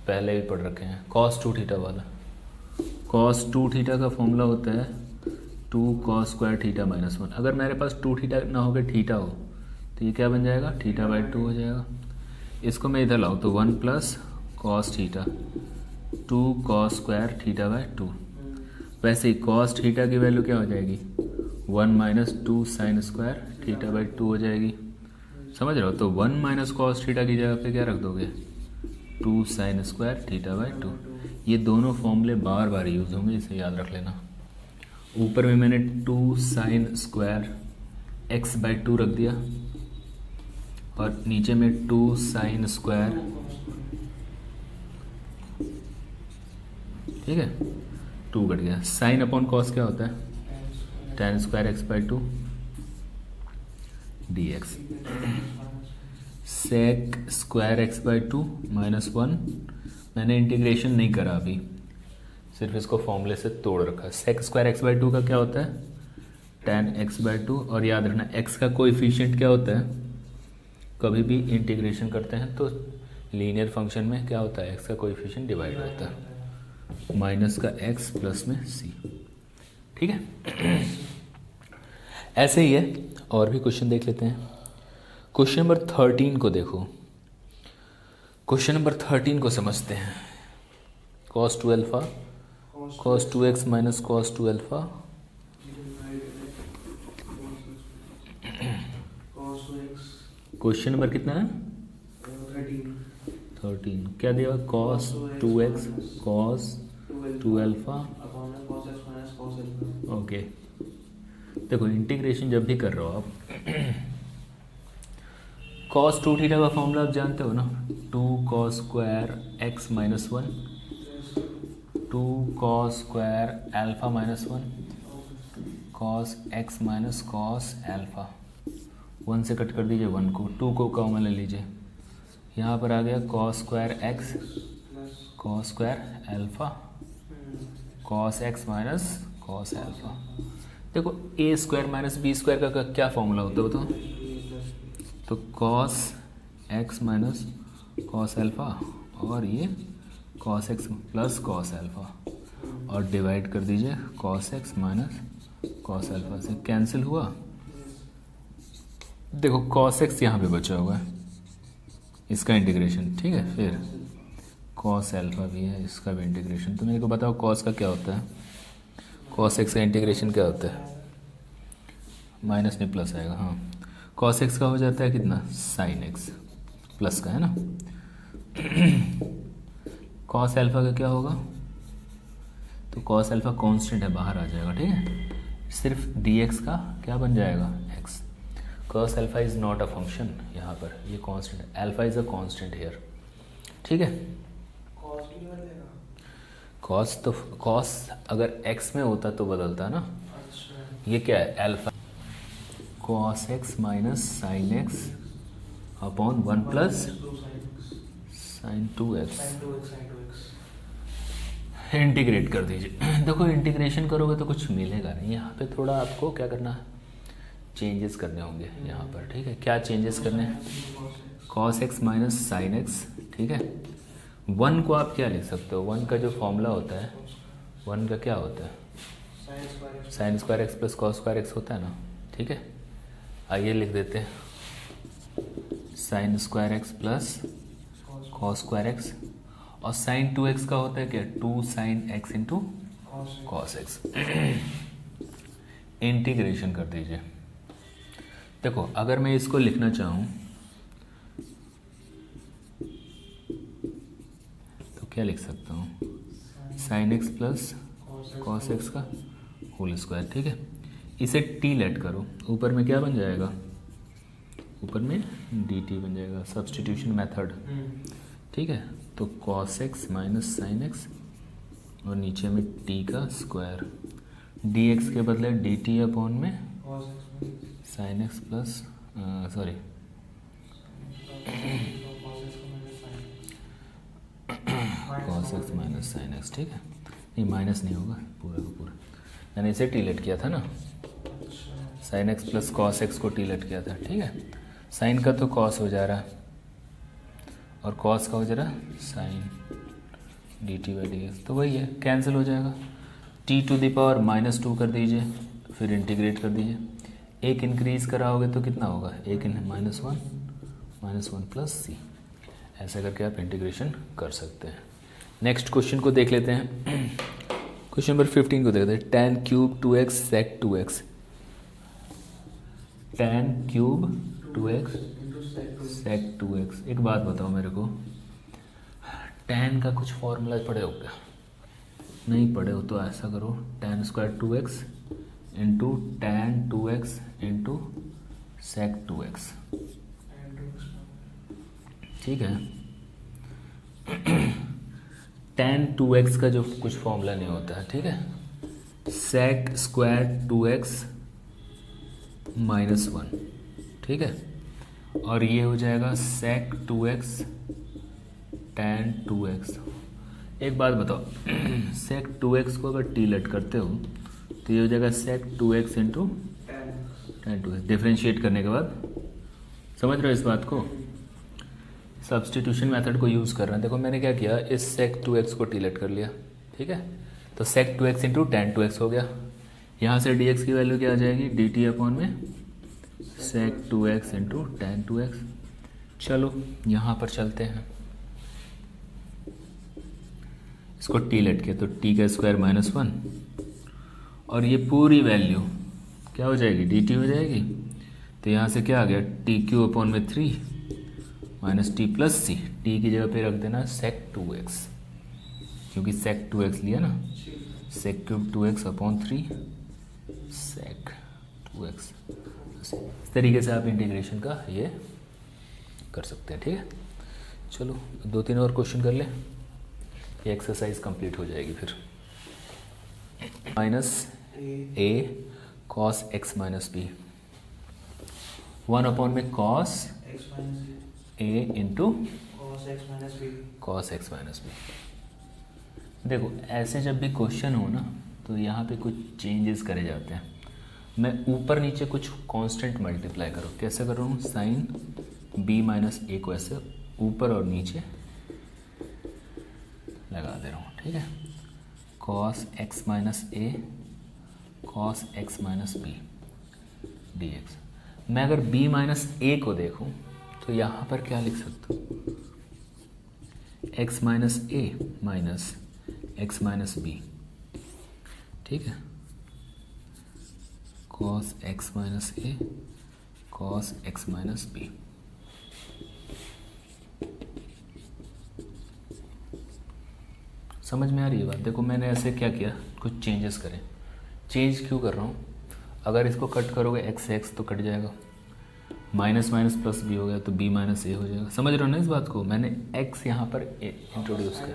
पहले भी पढ़ रखे हैं, कॉस 2 थीटा वाला। कॉस 2 थीटा का फॉर्मूला होता है 2 कॉस स्क्वायर थीटा माइनस 1। अगर मेरे पास 2 थीटा ना हो के थीटा हो तो ये क्या बन जाएगा? थीटा बाई 2 हो जाएगा। इसको मैं इधर लाऊँ तो 1 plus cos theta 2 cos square theta by 2। वैसे ही कॉस थीटा की वैल्यू क्या हो जाएगी? 1 minus 2 sine square theta by 2 हो जाएगी। समझ रहे हो? तो 1 माइनस कॉस थीटा की जगह पे क्या रख दोगे? 2 साइन स्क्वायर थीटा बाई 2। ये दोनों फॉर्मूले बार बार यूज होंगे, इसे याद रख लेना। ऊपर में मैंने 2 साइन स्क्वायर एक्स बाई 2 रख दिया, और नीचे में 2 साइन स्क्वायर, ठीक है, 2 कट गया। साइन अपॉन कॉस क्या होता है? tan square x by 2 d x. Sec square x by 2 minus 1, मैंने इंटीग्रेशन नहीं करा अभी, सिर्फ इसको फॉर्मूले से तोड़ रखा है। सेक स्क्वायर एक्स बाई 2 का क्या होता है? tan x by 2। और याद रखना x का कोएफिशिएंट क्या होता है? कभी भी इंटीग्रेशन करते हैं तो लीनियर फंक्शन में क्या होता है? x का कोएफिशिएंट डिवाइड होता है, माइनस का x प्लस में c, ठीक है। ऐसे ही है, और भी क्वेश्चन देख लेते हैं। क्वेश्चन नंबर 13 को देखो, क्वेश्चन नंबर 13 को समझते हैं। cos 2 alpha cos 2x minus cos 2 alpha question number कितना है? 13। क्या दिया? cos 2x cos 2 alpha. Okay, देखो इंटीग्रेशन जब भी कर रहे हो आप, cos 2 थीटा का फॉर्मूला आप जानते हो ना, 2 cos square x minus 1, 2 cos square alpha minus 1 cos x minus cos alpha. 1 से कट कर दीजिए 1 को, 2 को कॉमन ले लीजिए, यहाँ पर आ गया cos square x cos square alpha cos x minus cos alpha. देखो a square minus b square का क्या फॉर्मूला होता है बताओ? तो cos x minus cos alpha, और ये cos x plus cos alpha, और डिवाइड कर दीजिए cos x minus cos alpha से, कैंसिल हुआ। देखो cos x यहाँ पे बचा हुआ है, इसका इंटीग्रेशन, ठीक है। फिर cos अल्फा भी है, इसका भी इंटीग्रेशन। तो मेरे को बताओ cos का क्या होता है? cos x का इंटीग्रेशन क्या होता है? माइनस नहीं प्लस आएगा, हाँ। कॉस एक्स का हो जाता है कितना, साइन एक्स, प्लस का है ना। कॉस अल्फा का क्या होगा, तो कॉस अल्फा कांस्टेंट है, बाहर आ जाएगा, ठीक है। सिर्फ डी एक्स का क्या बन जाएगा, x. Cos alpha is not a function, यहाँ पर ये कांस्टेंट है, alpha is a constant here, ठीक है। कॉस तो कॉस अगर एक्स में होता तो बदलता ना। ये क्या है, alpha cos x minus sine x upon 1 plus sign 2x, integrate कर दीजिए। देखो इंटीग्रेशन करोगे तो कुछ मिलेगा नहीं, यहाँ पे थोड़ा आपको क्या करना है, चेंजेस करने होंगे यहाँ पर, ठीक है। क्या चेंजेस करने हैं, cos x minus sine x, ठीक है। 1 को आप क्या लिख सकते हो, 1 का जो फॉर्मूला होता है, 1 का क्या होता है, sine square x plus cos square x होता है ना, ठीक है। आइए लिख देते हैं sine square x plus cos square x, और साइन 2x का होता है क्या, 2 sine x into cos x. Integration कर दीजिए। देखो अगर मैं इसको लिखना चाहूँ तो क्या लिख सकता हूँ, sign x plus cos x का होल स्क्वायर, ठीक है। इसे टी लेट करो, ऊपर में क्या बन जाएगा, ऊपर में डी टी बन जाएगा, सब्सटीट्यूशन मेथड, ठीक है। तो cos x minus sine x और नीचे में टी का स्क्वायर, डी एक्स के बदले डी टी अपॉन में sign x plus sorry cos x minus sine x, ठीक है। नहीं माइनस नहीं होगा, पूरा का पूरा, मैंने इसे टी लेट किया था ना, sign x plus cos x को टी लेट किया था, ठीक है। साइन का तो कॉस हो जा रहा है और कॉस का हो जा रहा है sine, d t by d x, तो वही है, कैंसिल हो जाएगा। टी टू द पावर -2 कर दीजिए, फिर इंटीग्रेट कर दीजिए, एक इंक्रीज कराओगे तो कितना होगा, एक -1 प्लस सी, ऐसा करके आप इंटीग्रेशन कर सकते हैं। नेक्स्ट क्वेश्चन को देख लेते हैं। क्वेश्चन नंबर 15 को देखते हैं, tan cube 2x sec 2x, tan cube 2x sec 2x। एक बात बताओ मेरे को, tan का कुछ फॉर्मूला पढ़े हो क्या, नहीं पढ़े हो तो ऐसा करो, tan square 2x into tan 2x into sec 2x, ठीक है। tan 2x का जो कुछ फॉर्मूला नहीं होता है, ठीक है। sec स्क्वायर 2x -1, ठीक है, और ये हो जाएगा sec 2x tan 2x। एक बात बताओ, sec 2x को अगर टी लेट करते हो तो ये हो जाएगा sec 2x into tan 2x। Differentiate करने के बाद समझ रहे हो इस बात को, सब्सटीट्यूशन मेथड को यूज़ कर रहे हैं। देखो मैंने क्या किया, इस sec 2x को टी लेट कर लिया, ठीक है। तो sec 2x into tan 2x हो गया, यहाँ से dx की वैल्यू क्या आ जाएगी, dt अपॉन में sec 2x into tan 2x। चलो यहाँ पर चलते हैं, इसको टी लेट किया तो t का स्क्वायर -1 और ये पूरी वैल्यू क्या हो जाएगी, dt हो जाएगी। तो यहाँ से क्या आ गया, टी क्यू अपॉन में 3 minus T plus c, t की जगह पे रख देना sec 2x, क्योंकि sec 2x लिया ना, sec cube 2x upon 3 sec 2x। इस तरीके से आप इंटीग्रेशन का ये कर सकते हैं, ठीक है। चलो 2-3 और क्वेश्चन कर लें, ये एक्सरसाइज कंप्लीट हो जाएगी फिर। -a cos x minus b, 1 upon में cos a into cos x minus b. देखो ऐसे जब भी क्वेश्चन हो ना तो यहाँ पे कुछ चेंजेस करे जाते हैं। मैं ऊपर नीचे कुछ कांस्टेंट मल्टीप्लाई करो, कैसे कर रहा हूँ, साइन b माइनस ए को ऐसे ऊपर और नीचे लगा दे रहा हूँ, ठीक है। cos x minus a cos x minus b dx। मैं अगर b माइनस ए को देखूँ तो यहाँ पर क्या लिख सकता हूँ, x माइनस ए माइनस x माइनस बी, ठीक है। कॉस एक्स माइनस ए कॉस एक्स माइनस बी। समझ में आ रही है बात? देखो मैंने ऐसे क्या किया, कुछ चेंजेस करें। चेंज क्यों कर रहा हूँ? अगर इसको कट करोगे एक्स से एक्स तो कट जाएगा, माइनस माइनस प्लस बी हो गया तो बी माइनस ए हो जाएगा। समझ रहे हो ना इस बात को? मैंने एक्स यहाँ पर इंट्रोड्यूस किया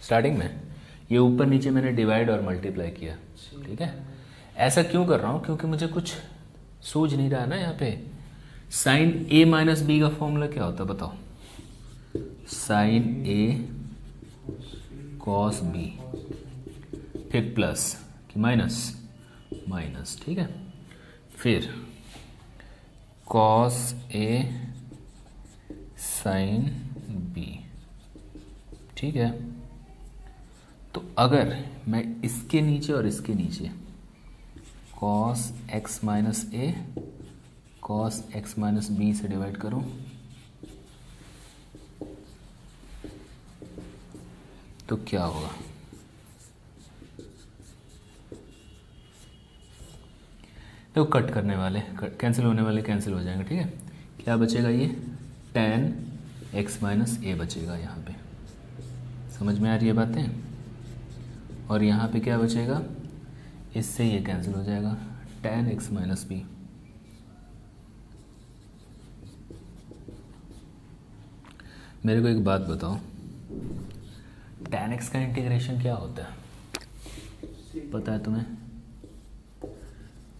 स्टार्टिंग में, ये ऊपर नीचे मैंने डिवाइड और मल्टीप्लाई किया। ठीक है, ऐसा क्यों कर रहा हूँ? क्योंकि मुझे कुछ सूझ नहीं रहा ना यहाँ पे। साइन ए माइनस बी का फॉर्मूला क्या होता है बताओ? साइन ए कॉस बी, फिर प्लस कि माइनस माइनस। ठीक है, फिर कॉस ए साइन बी। ठीक है, तो अगर मैं इसके नीचे और इसके नीचे कॉस एक्स माइनस ए कॉस एक्स माइनस बी से डिवाइड करूं तो क्या होगा? देखो कट करने वाले कैंसिल होने वाले कैंसिल हो जाएंगे। ठीक है, क्या बचेगा? ये tan एक्स माइनस ए बचेगा यहाँ पे। समझ में आ रही है बातें? और यहाँ पे क्या बचेगा? इससे ये कैंसिल हो जाएगा, tan एक्स माइनस बी। मेरे को एक बात बताओ, tan एक्स का इंटीग्रेशन क्या होता है? पता है तुम्हें?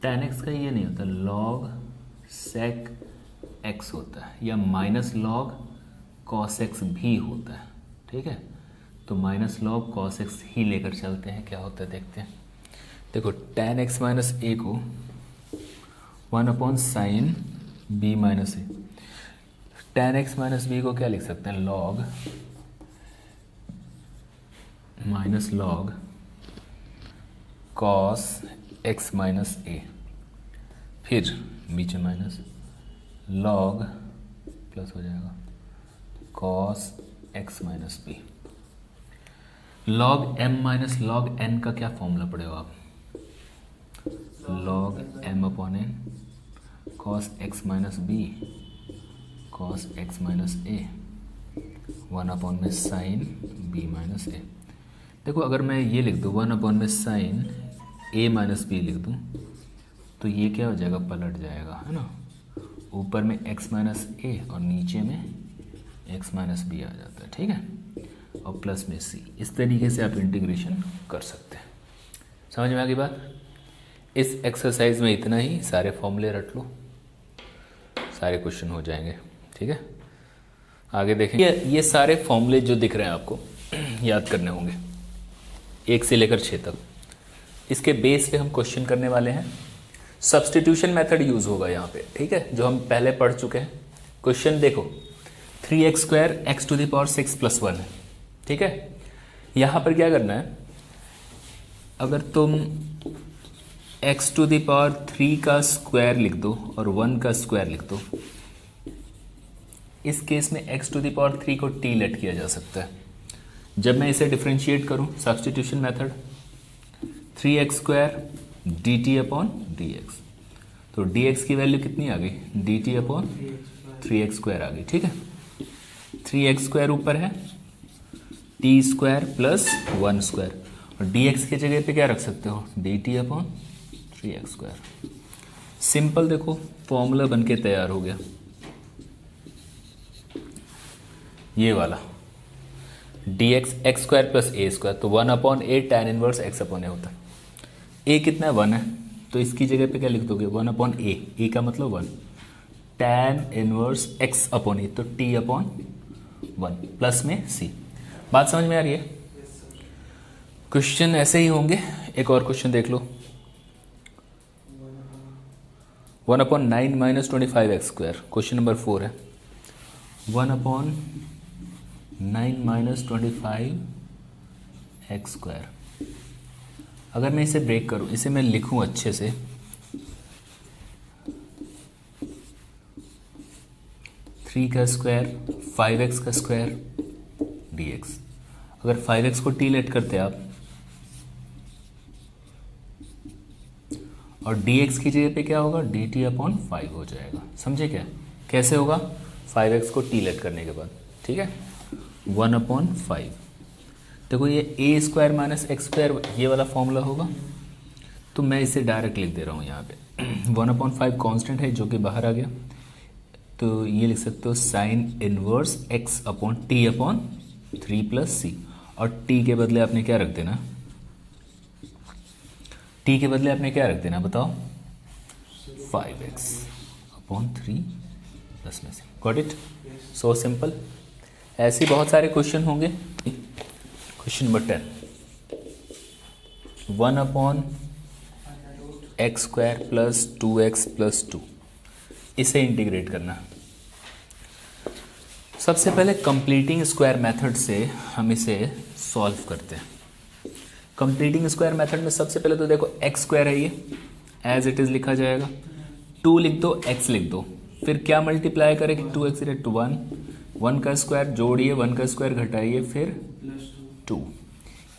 tan एक्स का ये नहीं होता, log sec x होता है, या माइनस log cos x भी होता है। ठीक है, तो माइनस log cos x ही लेकर चलते हैं, क्या होता है देखते हैं। देखो tan एक्स माइनस ए को 1 sine b minus a, tan x minus b को क्या लिख सकते हैं? log minus log cos x minus a, फिर बीच में माइनस log प्लस हो जाएगा cos x minus b. log m minus log n का क्या फॉर्मूला पढ़े हो आप? log m upon n cos x minus b cos x minus a 1 में साइन b माइनस ए। देखो अगर मैं ये लिख दूँ 1 में साइन a माइनस बी लिख दूँ तो ये क्या हो जाएगा? पलट जाएगा, है ना। ऊपर में x माइनस ए और नीचे में x माइनस बी आ जाता है। ठीक है, और प्लस में c। इस तरीके से आप इंटीग्रेशन कर सकते हैं। समझ में आ गई बात? इस एक्सरसाइज में इतना ही, सारे फॉर्मूले रट लो, सारे क्वेश्चन हो जाएंगे। ठीक है, आगे देखेंगे। ये सारे फॉर्मूले जो दिख रहे हैं आपको याद करने होंगे 1 से लेकर 6 तक। इसके बेस पे हम क्वेश्चन करने वाले हैं। सब्स्टिट्यूशन मेथड यूज होगा यहाँ पे। ठीक है, जो हम पहले पढ़ चुके हैं। क्वेश्चन देखो 3x² x⁻6 + 1 है। ठीक है, यहाँ पर क्या करना है? अगर तुम x⁻3 का स्क्वायर लिख दो और 1 का स्क्वायर लिख दो, इस केस में x⁻3 को t लेट किया जा सकता है। जब मैं इसे डिफरेंशिएट करूं, सब्स्टिट्यूशन मेथड 3x² dt/dx, तो dx की वैल्यू कितनी आ गई? dt/3x² आ गई। ठीक है, 3x² ऊपर है, t² + 1² और dx की जगह पे क्या रख सकते हो? dt/3x²। सिंपल, देखो फॉर्मूला बन के तैयार हो गया ये वाला, dx x² + a², तो 1/a tan इनवर्स x/a होता है। a कितना है? 1 है, तो इसकी जगह पे क्या लिख दोगे? 1/a, a का मतलब 1, tan इनवर्स x/a, तो t/1 प्लस में c। बात समझ में आ रही है? क्वेश्चन ऐसे ही होंगे। एक और क्वेश्चन देख लो, 1/9 - 25x², क्वेश्चन नंबर 4 है। 1/9 - 25x²। अगर मैं इसे ब्रेक करूं, इसे मैं लिखूं अच्छे से, थ्री का स्क्वायर 5x का स्क्वायर dx। अगर 5x को t लेट करते आप और dx की जगह पे क्या होगा, dt अपॉन 5 हो जाएगा। समझे क्या, कैसे होगा, 5x को t लेट करने के बाद, ठीक है, 1/5। देखो ये a square minus x square ये वाला फॉर्मूला होगा, तो मैं इसे डायरेक्ट लिख दे रहा हूँ यहाँ पे 1/5 कांस्टेंट है जो कि बाहर आ गया, तो ये लिख सकते हो sine inverse x upon t upon 3 plus c, और t के बदले आपने क्या रख देना, t के बदले आपने क्या रख देना बताओ, 5x अपॉन 3 प्लस में सी। Got it, so simple. ऐसे बहुत सारे क्वेश्चन होंगे। Question number 10, 1/x² plus 2x plus 2, इसे इंटीग्रेट करना। सबसे पहले कंप्लीटिंग स्क्वायर मेथड से हम इसे सॉल्व करते हैं। कंप्लीटिंग स्क्वायर मेथड में सबसे पहले तो देखो x स्क्वायर है, ये एज इट इज लिखा जाएगा, 2 लिख दो, x लिख दो, फिर क्या मल्टीप्लाई करेंगे, 2x 1, 1 का स्क्वायर जोड़िए, 1 का स्क्वायर घटाइए, फिर 2।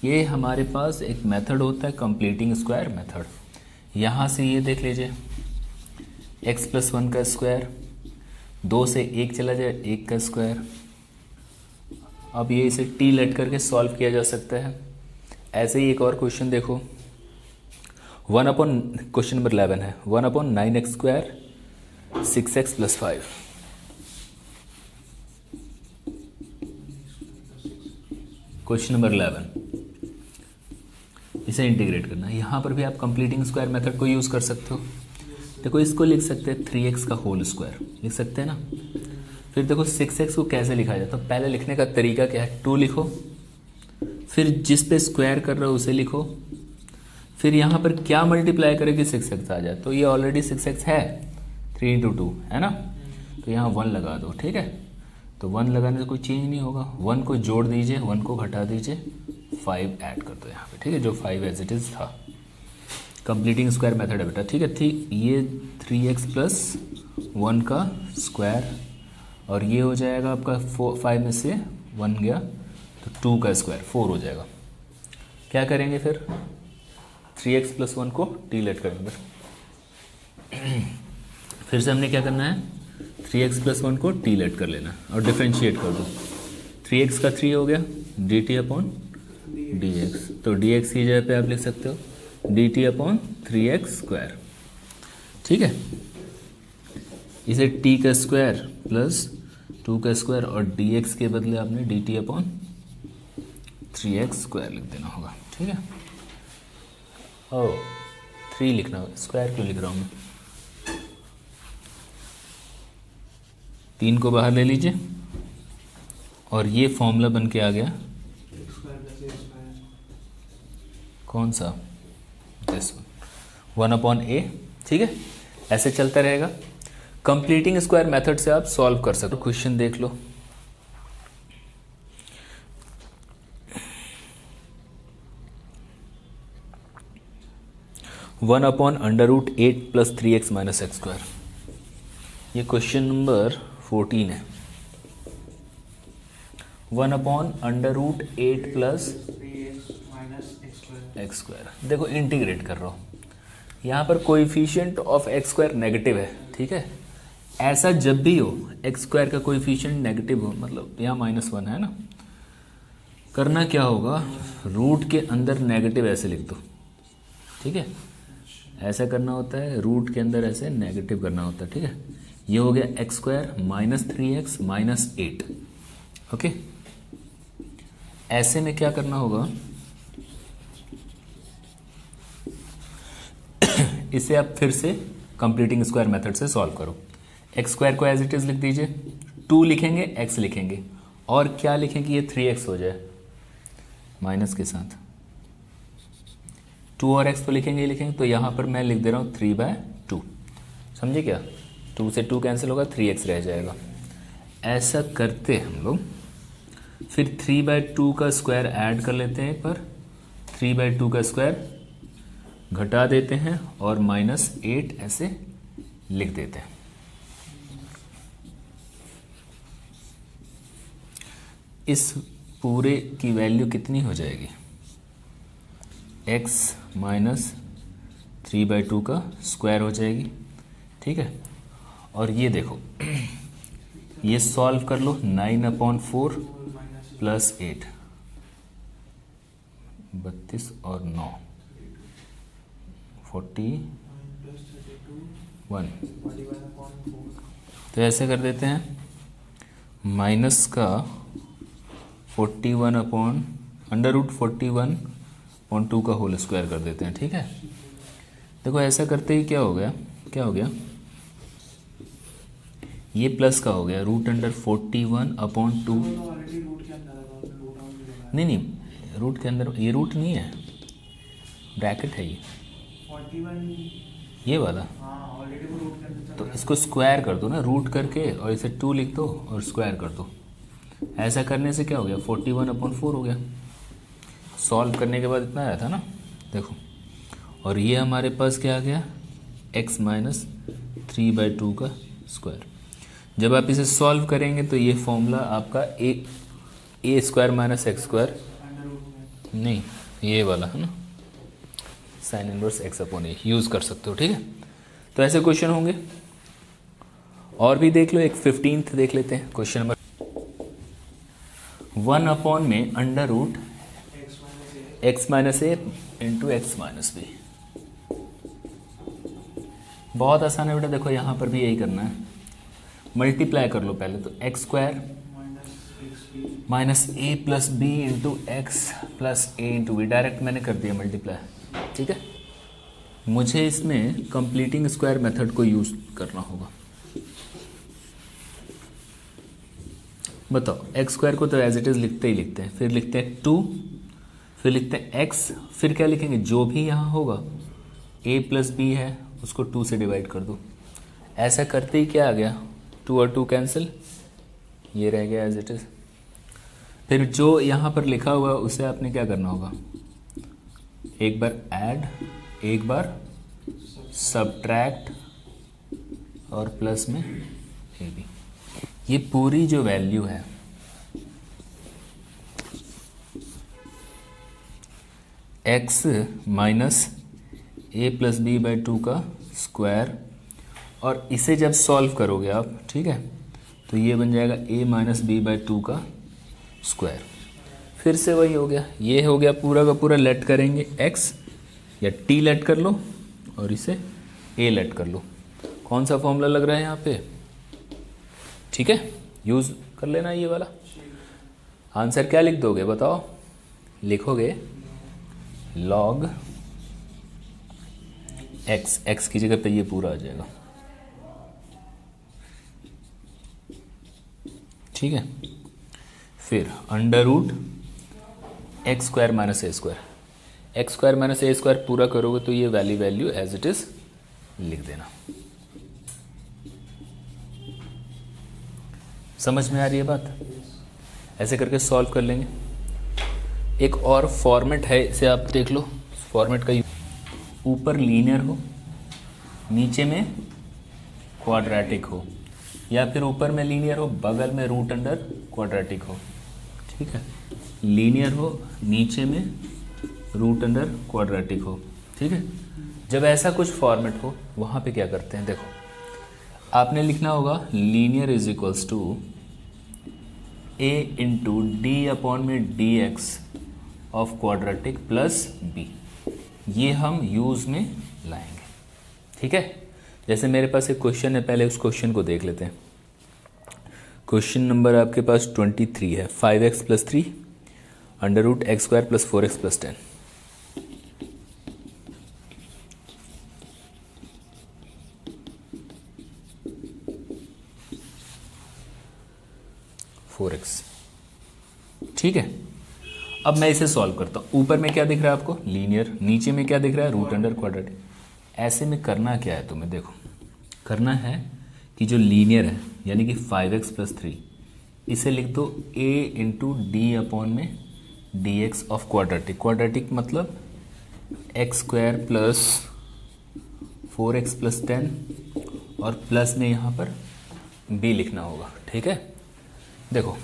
ये हमारे पास एक मेथड होता है कंप्लीटिंग स्क्वायर मेथड। यहाँ से ये देख लीजिए, x प्लस 1 का स्क्वायर, 2 से 1 चला जाए, 1 का स्क्वायर। अब ये इसे t लेट करके सॉल्व किया जा सकता है। ऐसे ही एक और क्वेश्चन देखो, क्वेश्चन नंबर 11 है, 1/9x² 6x plus 5। Question number 11, इसे इंटीग्रेट करना है। यहाँ पर भी आप कंप्लीटिंग स्क्वायर मेथड को यूज़ कर सकते हो। देखो इसको लिख सकते हैं 3x का होल स्क्वायर, लिख सकते हैं ना। फिर देखो 6x को कैसे लिखा जाए, तो पहले लिखने का तरीका क्या है, 2 लिखो, फिर जिस पे स्क्वायर कर रहे हो उसे लिखो, फिर यहाँ पर क्या मल्टीप्लाई करें कि 6x आ जाए, तो ये ऑलरेडी 6x है, 3 × 2 है ना, तो यहाँ 1 लगा दो, ठीक है। तो 1 लगाने से कोई चेंज नहीं होगा, 1 को जोड़ दीजिए, 1 को घटा दीजिए, 5 ऐड कर दो यहाँ पे, ठीक है, जो 5 एज इट इज़ था। कंप्लीटिंग स्क्वायर मेथड है बेटा, ठीक है। ठीक, ये 3x प्लस 1 का स्क्वायर, और ये हो जाएगा आपका 5 में से 1 गया तो 2 का स्क्वायर 4 हो जाएगा। क्या करेंगे फिर, 3x प्लस 1 को t लेट करेंगे। फिर से हमने क्या करना है, 3x प्लस 1 को t लेट कर लेना और डिफ्रेंशिएट कर दो। 3x का 3 हो गया, dt अपॉन dx, तो dx की जगह पे आप लिख सकते हो dt अपॉन 3x स्क्वायर, ठीक है। इसे t का स्क्वायर प्लस 2 का स्क्वायर, और dx के बदले आपने dt अपॉन 3x स्क्वायर लिख देना होगा, ठीक है। ओ 3 लिखना होगा, स्क्वायर क्यों लिख रहा हूँ मैं, 3 को बाहर ले लीजिए, और ये फॉर्मूला बन के आ गया, कौन सा, दिस 1/a, ठीक है। ऐसे चलता रहेगा। कंप्लीटिंग स्क्वायर मेथड से आप सॉल्व कर सकते हो। क्वेश्चन देख लो, (1/√8 plus 3x minus x square. ये क्वेश्चन नंबर 14 है। 1/√8 प्लस एक्स स्क्वायर। देखो इंटीग्रेट कर रहा हूँ, यहाँ पर coefficient of x square negative है, ठीक है। ऐसा जब भी हो एक्स स्क्वायर का कोएफिशिएंट नेगेटिव हो, मतलब यहाँ -1 है ना, करना क्या होगा, रूट के अंदर नेगेटिव ऐसे लिख दो, ठीक है। ऐसा करना होता है, रूट के अंदर ऐसे नेगेटिव करना होता है, ठीक है। ये हो गया x square minus 3x minus 8, okay. ऐसे में क्या करना होगा, इसे आप फिर से कंप्लीटिंग स्क्वायर मेथड से सॉल्व करो। एक्स स्क्वायर को एज इट इज लिख दीजिए, 2 लिखेंगे, x लिखेंगे, और क्या लिखेंगे, ये 3x हो जाए माइनस के साथ, 2 और x तो लिखेंगे ही लिखेंगे, तो यहाँ पर मैं लिख दे रहा हूँ 3/2, समझे क्या, 2 से 2 कैंसिल होगा, 3x रह जाएगा। ऐसा करते हम लोग फिर 3/2 का स्क्वायर ऐड कर लेते हैं, पर 3/2 का स्क्वायर घटा देते हैं और -8 ऐसे लिख देते हैं। इस पूरे की वैल्यू कितनी हो जाएगी, x माइनस 3/2 का स्क्वायर हो जाएगी, ठीक है। और ये देखो ये सॉल्व कर लो, 9/4 प्लस 8, 32 और 9 41। तो ऐसे कर देते हैं, माइनस का 41/√41/2 का होल स्क्वायर कर देते हैं, ठीक है। देखो ऐसा करते ही क्या हो गया, ये प्लस का हो गया √41/2। नहीं, रूट के अंदर ये रूट नहीं है, ब्रैकेट है ये वाला। तो इसको स्क्वायर कर दो ना, रूट करके, और इसे 2 लिख दो और स्क्वायर कर दो। ऐसा करने से क्या हो गया, 41/4 हो गया। सॉल्व करने के बाद इतना आया था ना, देखो। और ये हमारे पास क्या आ गया, x माइनस 3/2 का स्क्वायर। जब आप इसे सॉल्व करेंगे तो ये फॉर्मूला आपका ए स्क्वायर माइनस एक्स स्क्वायर, नहीं ये वाला है ना, साइन इनवर्स x/a यूज़ कर सकते हो, ठीक है। तो ऐसे क्वेश्चन होंगे और भी देख लो। एक 15th देख लेते हैं, क्वेश्चन नंबर 1 में अंडर रूट x माइनस ए इंटू एक्स माइनस बी। बहुत आसान है बेटा, देखो यहाँ पर भी यही करना है, मल्टीप्लाई कर लो पहले। तो x square minus a plus b into x plus a into b, direct मैंने कर दिया मल्टीप्लाई, ठीक है। मुझे इसमें कंप्लीटिंग स्क्वायर मेथड को यूज करना होगा। बताओ, एक्स स्क्वायर को तो एज इट इज लिखते ही लिखते हैं, फिर लिखते हैं 2, फिर लिखते हैं एक्स, फिर क्या लिखेंगे, जो भी यहाँ होगा a प्लस बी है उसको 2 से डिवाइड कर दो। ऐसा करते ही क्या आ गया, 2 और 2 कैंसिल, ये रह गया एज इट इज। फिर जो यहाँ पर लिखा हुआ है उसे आपने क्या करना होगा, एक बार ऐड, एक बार सब्ट्रैक्ट और प्लस में ए बी। ये पूरी जो वैल्यू है x minus a plus b by 2 का स्क्वायर, और इसे जब सॉल्व करोगे आप, ठीक है, तो ये बन जाएगा a माइनस बी बाई 2 का स्क्वायर। फिर से वही हो गया, ये हो गया पूरा का पूरा। लेट करेंगे x या t लेट कर लो और इसे a लेट कर लो। कौन सा फॉर्मूला लग रहा है यहाँ पे, ठीक है, यूज कर लेना ये वाला। आंसर क्या लिख दोगे बताओ, लिखोगे log x की जगह पे ये पूरा आ जाएगा, ठीक है। फिर under root x square minus a square, x square minus a square पूरा करोगे तो ये वैल्यू एज इट इज लिख देना। समझ में आ रही है बात, ऐसे करके सॉल्व कर लेंगे। एक और फॉर्मेट है, इसे आप देख लो, फॉर्मेट का ऊपर लीनियर हो, नीचे में क्वाड्रेटिक हो, या फिर ऊपर में लीनियर हो, बगल में रूट अंडर क्वाड्रेटिक हो, ठीक है। लीनियर हो, नीचे में रूट अंडर क्वाड्रेटिक हो, ठीक है। जब ऐसा कुछ फॉर्मेट हो वहाँ पे क्या करते हैं, देखो आपने लिखना होगा linear is equals to a into d upon में d x of quadratic plus b। ये हम यूज में लाएंगे, ठीक है। जैसे मेरे पास एक क्वेश्चन है, पहले उस क्वेश्चन को देख लेते हैं। क्वेश्चन नंबर आपके पास 23 है, 5x plus 3 under root x square plus 4x plus 10। ठीक है। अब मैं इसे सॉल्व करता हूं। ऊपर में क्या दिख रहा है आपको, लीनियर, नीचे में क्या दिख रहा है, रूट अंडर क्वाड्रेटिक। ऐसे में करना क्या है तुम्हें, देखो करना है कि जो लीनियर है यानी कि 5x प्लस 3, इसे लिख दो a इंटू डी अपॉन में d x of quadratic. Quadratic मतलब x square plus 4x plus 10 और प्लस में यहाँ पर b लिखना होगा, ठीक है। देखो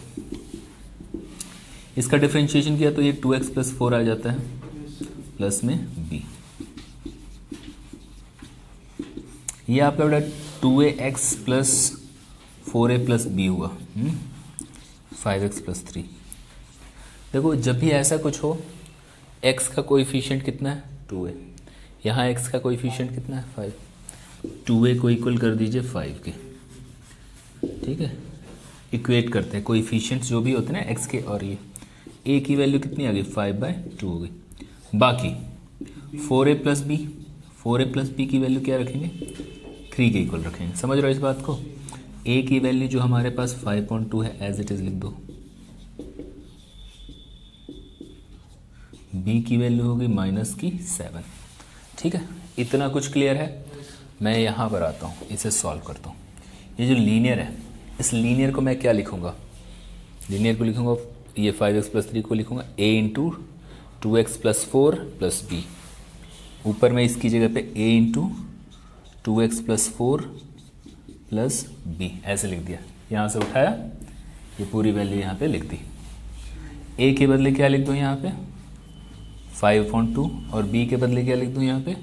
इसका डिफरेंशिएशन किया तो ये 2x प्लस 4 आ जाता है, प्लस में b। ये आपका बेटा 2ax plus 4a plus B हुआ 5x प्लस 3। देखो जब भी ऐसा कुछ हो x का कोएफिशिएंट कितना है 2a, यहाँ x का कोएफिशिएंट कितना है 5, 2a को इक्वल कर दीजिए 5 के, ठीक है। इक्वेट करते हैं कोएफिशिएंट्स जो भी होते हैं ना x के, और ये a की वैल्यू कितनी आ गई 5/2 हो गई। बाकी 4a plus b, 4a plus b की वैल्यू क्या रखेंगे 3 के इक्वल रखेंगे। समझ रहे हो इस बात को। a की वैल्यू जो हमारे पास 5.2 है एज इट इज लिख दो, b की वैल्यू होगी -7। ठीक है, इतना कुछ क्लियर है। मैं यहाँ पर आता हूँ, इसे सॉल्व करता हूँ। ये जो लीनियर है, इस लीनियर को मैं क्या लिखूँगा, लीनियर को लिखूँगा ये 5x प्लस 3 को लिखूँगा a into 2x plus 4 plus b, ऊपर में इसकी जगह पे a into 2x plus 4 plus b ऐसे लिख दिया। यहाँ से उठाया, ये पूरी वैल्यू यहाँ पे लिख दी। a के बदले क्या लिख दूँ यहाँ पे 5.2 और b के बदले क्या लिख दूँ यहाँ पे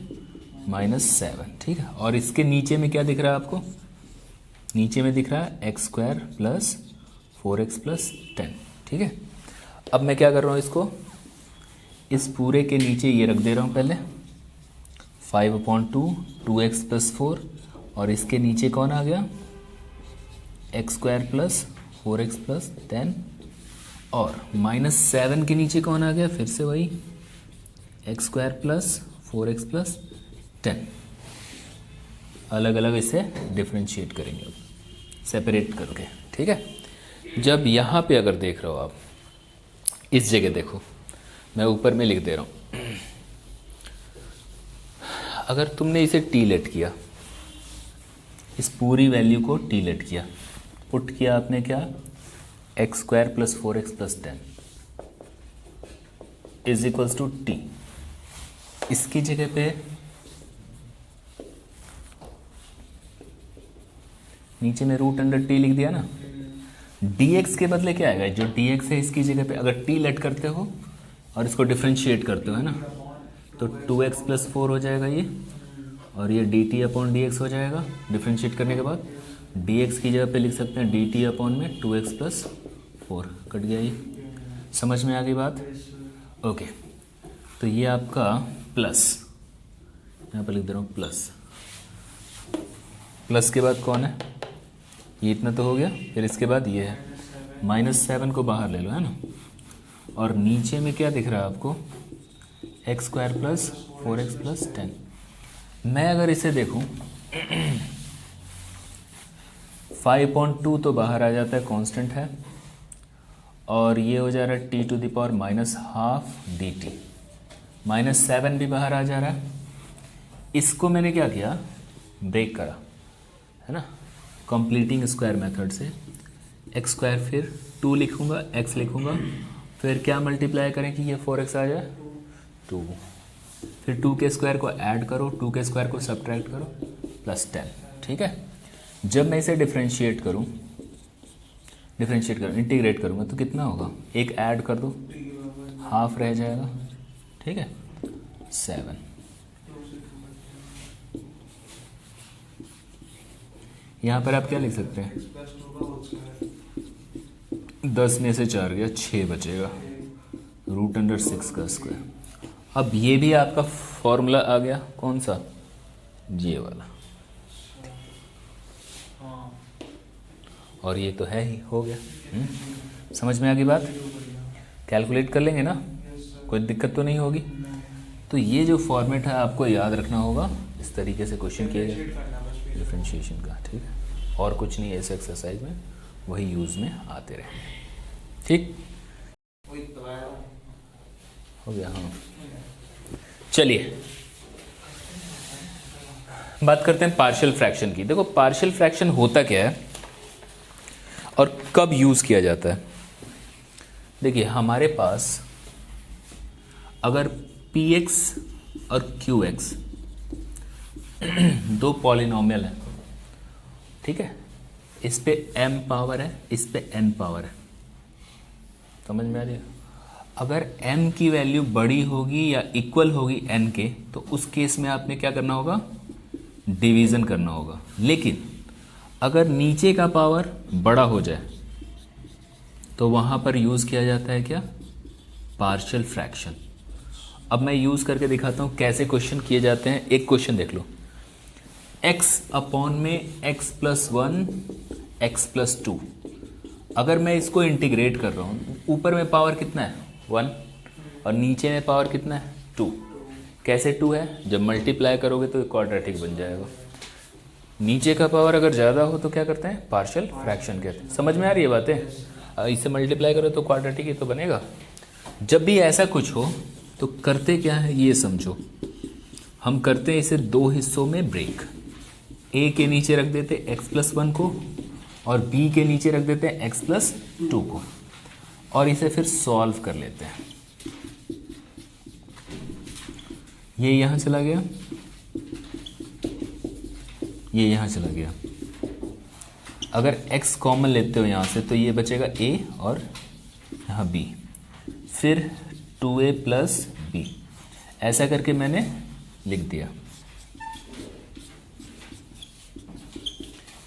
-7। ठीक है, और इसके नीचे में क्या दिख रहा है आपको, नीचे में दिख रहा है x square plus 4x plus 10। ठीक है, अब मैं क्या कर रहा हूँ, इसको इस पूरे के नीचे ये रख दे रहा हूँ पहले 5/2 2x प्लस 4, और इसके नीचे कौन आ गया x square plus 4x plus 10, और -7 के नीचे कौन आ गया, फिर से वही x square plus 4x plus 10। अलग अलग इसे डिफ्रेंशिएट करेंगे सेपरेट करके। ठीक है, जब यहाँ पे अगर देख रहे हो आप, इस जगह देखो, मैं ऊपर में लिख दे रहा हूँ, अगर तुमने इसे टी लेट किया, इस पूरी वैल्यू को टी लेट किया, पुट किया आपने क्या x square plus 4x plus 10 is equals to t. इसकी जगह पे नीचे में √अंडर टी लिख दिया ना, dx के बदले क्या आएगा, जो dx है इसकी जगह पे अगर t लेट करते हो और इसको डिफ्रेंशिएट करते हो है ना, तो 2x प्लस 4 हो जाएगा ये, और ये dt अपॉन dx हो जाएगा। डिफ्रेंशिएट करने के बाद dx की जगह पे लिख सकते हैं dt अपॉन में 2x प्लस 4, कट गया ये। समझ में आ गई बात। ओके, तो ये आपका प्लस, यहाँ पर लिख दे रहा हूँ प्लस, प्लस के बाद कौन है, ये इतना तो हो गया, फिर इसके बाद ये है -7 को बाहर ले लो है ना, और नीचे में क्या दिख रहा है आपको x square plus 4x plus 10। मैं अगर इसे देखूं 5.2 तो बाहर आ जाता है, कांस्टेंट है, और ये हो जा रहा है t to the power -12 dt, -7 भी बाहर आ जा रहा है। इसको मैंने क्या किया, ब्रेक करा है ना, कंप्लीटिंग स्क्वायर मेथड से x स्क्वायर, फिर 2 लिखूंगा, x लिखूंगा, फिर क्या मल्टीप्लाई करें कि ये 4x आ जाए 2, फिर 2 के स्क्वायर को ऐड करो, 2 के स्क्वायर को सब्ट्रैक्ट करो प्लस 10। ठीक है, जब मैं इसे डिफ्रेंशिएट करूं, इंटीग्रेट करूंगा तो कितना होगा, एक ऐड कर दो, हाफ रह जाएगा। ठीक है, 7। यहाँ पर आप क्या लिख सकते हैं, 10 में से 4 गया, 6 बचेगा, √6 का स्क्वायर। अब ये भी आपका फॉर्मूला आ गया, कौन सा, ये वाला, और ये तो है ही, हो गया। समझ में आ गई बात। कैलकुलेट कर लेंगे ना, कोई दिक्कत तो नहीं होगी। तो ये जो फॉर्मेट है आपको याद रखना होगा, इस तरीके से क्वेश्चन किए गए डिफरेंशिएशन का। ठीक है, और कुछ नहीं है इस एक्सरसाइज में, वही यूज़ में आते रहे। ठीक हो गया। हाँ, चलिए बात करते हैं पार्शियल फ्रैक्शन की। देखो पार्शियल फ्रैक्शन होता क्या है और कब यूज़ किया जाता है। देखिए हमारे पास अगर px और qx दो पॉलिनोमियल है, ठीक है, इस पे m पावर है, इस पे n पावर है, समझ में आ रही है। अगर m की वैल्यू बड़ी होगी या इक्वल होगी n के, तो उस केस में आपने क्या करना होगा, डिवीज़न करना होगा। लेकिन अगर नीचे का पावर बड़ा हो जाए तो वहाँ पर यूज़ किया जाता है क्या, पार्शियल फ्रैक्शन। अब मैं यूज़ करके दिखाता हूँ कैसे क्वेश्चन किए जाते हैं। एक क्वेश्चन देख लो, x अपॉन में x प्लस 1 x प्लस 2। अगर मैं इसको इंटीग्रेट कर रहा हूँ, ऊपर में पावर कितना है 1 और नीचे में पावर कितना है 2। कैसे 2 है, जब मल्टीप्लाई करोगे तो क्वाड्रेटिक बन जाएगा। नीचे का पावर अगर ज़्यादा हो तो क्या करते हैं, पार्शियल फ्रैक्शन कहते हैं। समझ में आ रही है बातें, इसे मल्टीप्लाई करो तो क्वाड्रेटिक ही तो बनेगा। जब भी ऐसा कुछ हो तो करते क्या है ये समझो, हम करते हैं इसे दो हिस्सों में ब्रेक। ए के नीचे रख देते x प्लस 1 को और b के नीचे रख देते हैं x प्लस 2 को, और इसे फिर सॉल्व कर लेते हैं। ये यहाँ चला गया, ये यहाँ चला गया। अगर x कॉमन लेते हो यहाँ से तो ये बचेगा a और यहाँ b, फिर 2a प्लस b। ऐसा करके मैंने लिख दिया।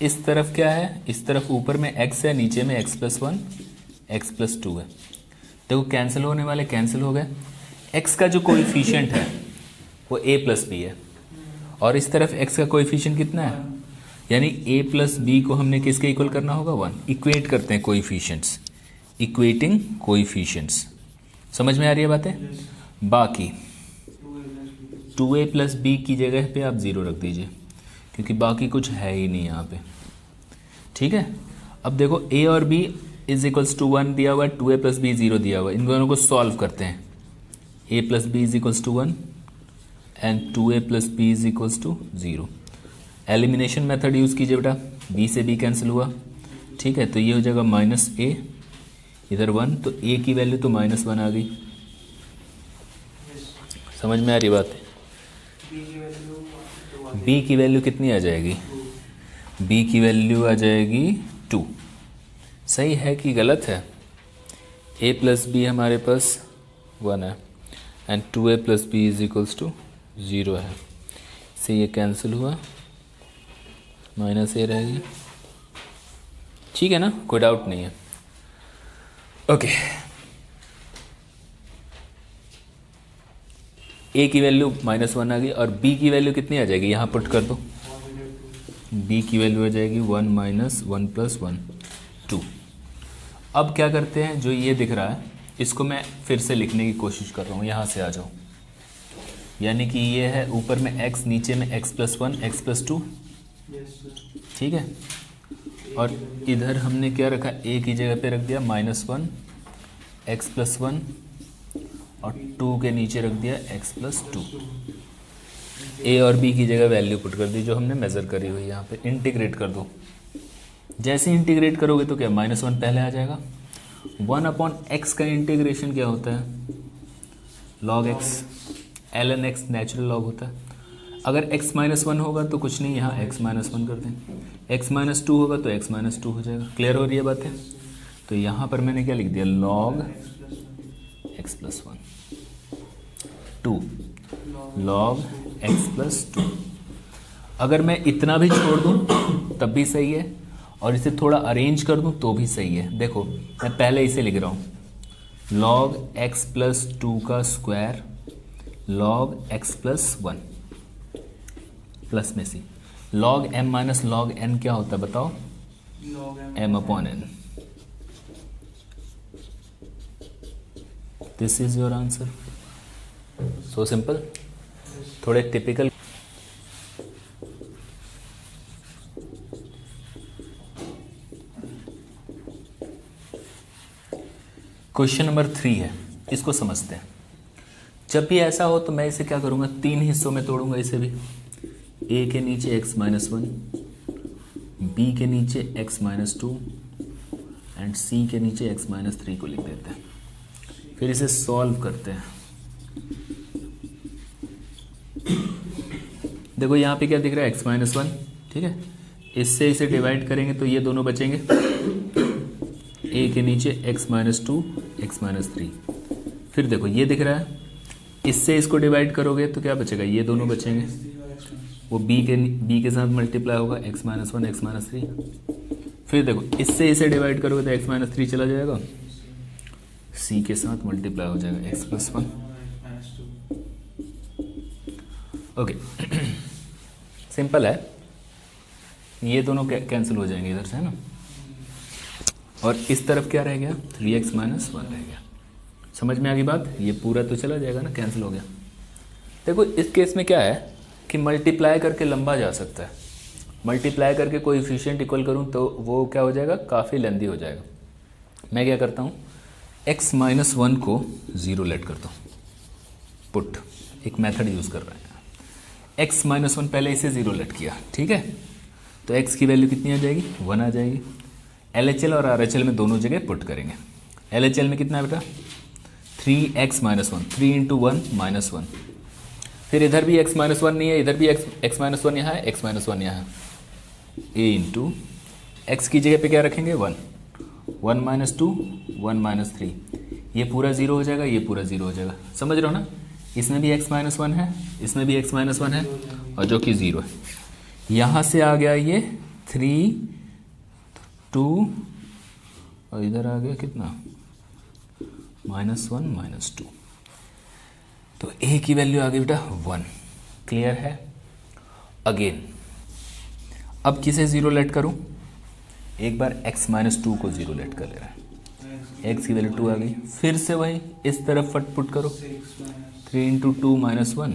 इस तरफ क्या है, इस तरफ ऊपर में x है, नीचे में x प्लस 1 x प्लस 2 है। देखो कैंसिल होने वाले कैंसिल हो गए। x का जो कोएफिशिएंट है वो a प्लस बी है, और इस तरफ x का कोएफिशिएंट कितना है, यानी a प्लस बी को हमने किसके इक्वल करना होगा 1। इक्वेट करते हैं कोएफिशिएंट्स, इक्वेटिंग कोएफिशिएंट्स। समझ में आ रही है बातें। बाकी 2a प्लस बी की जगह पे आप 0 रख दीजिए, क्योंकि बाकी कुछ है ही नहीं यहाँ पे। ठीक है, अब देखो a और b इज इक्वल्स टू 1 दिया हुआ है, 2a प्लस बी 0 दिया हुआ है। इन दोनों को सॉल्व करते हैं। a plus b is equals to 1 and 2a plus b is equals to 0। Elimination method use कीजिए बेटा, b से b कैंसिल हुआ। ठीक है, तो ये हो जाएगा माइनस a, इधर 1, तो a की वैल्यू तो माइनस 1 आ गई। समझ में आ रही बात है। b की वैल्यू कितनी आ जाएगी, b की वैल्यू आ जाएगी 2। सही है कि गलत है। a प्लस बी हमारे पास 1 है and 2a plus b is equals to 0 है। इससे ये कैंसिल हुआ, माइनस a रहेगी। ठीक है ना, कोई डाउट नहीं है। ओके, a की वैल्यू माइनस 1 आ गई और b की वैल्यू कितनी आ जाएगी, यहाँ पुट कर दो। b की वैल्यू आ जाएगी 1 माइनस 1 प्लस 1 2। अब क्या करते हैं, जो ये दिख रहा है इसको मैं फिर से लिखने की कोशिश कर रहा हूँ। यहाँ से आ जाओ, यानी कि ये है ऊपर में x, नीचे में x प्लस 1 x प्लस 2। ठीक है, और इधर हमने क्या रखा, a की जगह पे रख दिया माइनस 1 x प्लस 1 और 2 के नीचे रख दिया x प्लस 2। a और b की जगह वैल्यू पुट कर दी जो हमने मेज़र करी हुई। यहाँ पे इंटीग्रेट कर दो। जैसे इंटीग्रेट करोगे तो क्या, माइनस 1 पहले आ जाएगा। 1 अपॉन x का इंटीग्रेशन क्या होता है, log x, ln x natural log होता है। अगर x माइनस 1 होगा तो कुछ नहीं, यहाँ x माइनस 1 कर दें। x माइनस 2 होगा तो x माइनस 2 हो जाएगा। क्लियर हो रही है बातें। तो यहाँ पर मैंने क्या लिख दिया, log x plus 1 2 log x plus 2। अगर मैं इतना भी छोड़ दूँ तब भी सही है, और इसे थोड़ा अरेंज कर दूँ तो भी सही है। देखो मैं पहले इसे लिख रहा हूँ, log x प्लस 2 का square log x plus 1 plus में सी log m minus log n क्या होता है बताओ, m upon n। This is your answer. So simple. थोड़े टिपिकल क्वेश्चन नंबर 3 है, इसको समझते हैं। जब भी ऐसा हो तो मैं इसे क्या करूंगा, 3 हिस्सों में तोड़ूंगा इसे भी। a के नीचे x माइनस 1, b के नीचे x माइनस 2 एंड c के नीचे x माइनस 3 को लिख देते हैं। फिर इसे सॉल्व करते हैं। देखो यहाँ पे क्या दिख रहा है, x माइनस 1। ठीक है, इससे इसे डिवाइड करेंगे तो ये दोनों बचेंगे। a के नीचे x माइनस 2 x माइनस 3। फिर देखो ये दिख रहा है, इससे इसको डिवाइड करोगे तो क्या बचेगा, ये दोनों बचेंगे। वो बी के साथ मल्टीप्लाई होगा x minus one x minus three. फिर देखो इससे इसे डिवाइड करोगे तो x माइनस थ्री चला जाएगा, c के साथ मल्टीप्लाई हो जाएगा x plus one. Okay simple है, ये दोनों कैंसिल हो जाएंगे इधर से, है ना। और इस तरफ क्या रह गया, 3x माइनस वन रह गया। समझ में आ गई बात, ये पूरा तो चला जाएगा ना, कैंसिल हो गया। देखो इस केस में क्या है कि मल्टीप्लाई करके लंबा जा सकता है, मल्टीप्लाई करके कोएफिशिएंट इक्वल करूं तो वो क्या हो जाएगा, काफ़ी लेंदी हो जाएगा। मैं क्या करता हूं, x माइनस वन को ज़ीरो लेट करता हूं, पुट एक मेथड यूज़ कर रहे हैं। x माइनस वन पहले इसे ज़ीरो लेट किया, ठीक है, तो x की वैल्यू कितनी आ जाएगी, 1 आ जाएगी। LHL और RHL में दोनों जगह पुट करेंगे। LHL में कितना है बेटा, 3x minus one, 3 into one minus one. फिर इधर भी x माइनस वन नहीं है, इधर भी x माइनस वन यहाँ है, x माइनस वन यहाँ है, a इंटू एक्स की जगह पे क्या रखेंगे, 1, 1 माइनस टू 1 माइनस थ्री, ये पूरा ज़ीरो हो जाएगा, ये पूरा ज़ीरो हो जाएगा। समझ रहे हो ना, इसमें भी x माइनस वन है, इसमें भी x माइनस वन है, और जो कि ज़ीरो है। यहाँ से आ गया ये 3 2 और इधर आ गया कितना, माइनस वन माइनस टू, तो a की वैल्यू आ गई बेटा 1। क्लियर है। अगेन अब किसे ज़ीरो लेट करूं, एक बार x माइनस टू को ज़ीरो लेट कर ले रहा है, x की वैल्यू 2 आ गई। फिर से वही इस तरफ फट पुट करो, 3 इंटू टू माइनस वन।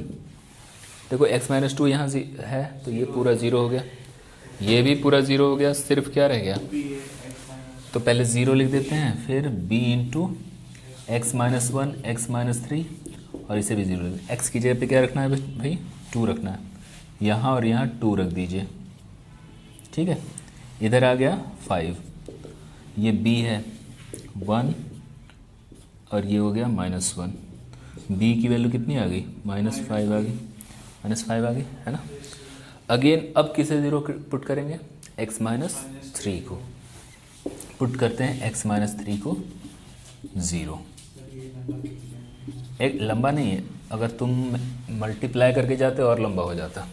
देखो x माइनस टू यहाँ है तो ये पूरा ज़ीरो हो गया, ये भी पूरा ज़ीरो हो गया, सिर्फ क्या रह गया, तो पहले ज़ीरो लिख देते हैं, फिर b into x minus one x minus three, और इसे भी ज़ीरो, x की जगह पे क्या रखना है भाई, 2 रखना है, यहाँ और यहाँ 2 रख दीजिए, ठीक है। इधर आ गया 5, ये b है 1 और ये हो गया माइनस वन, b की वैल्यू कितनी आ गई, -5 आ गई, -5 आ गई, है ना। अगेन अब किसे ज़ीरो पुट करेंगे, x माइनस थ्री को पुट करते हैं, x माइनस थ्री को ज़ीरो। एक लंबा नहीं है, अगर तुम मल्टीप्लाई करके जाते और लंबा हो जाता,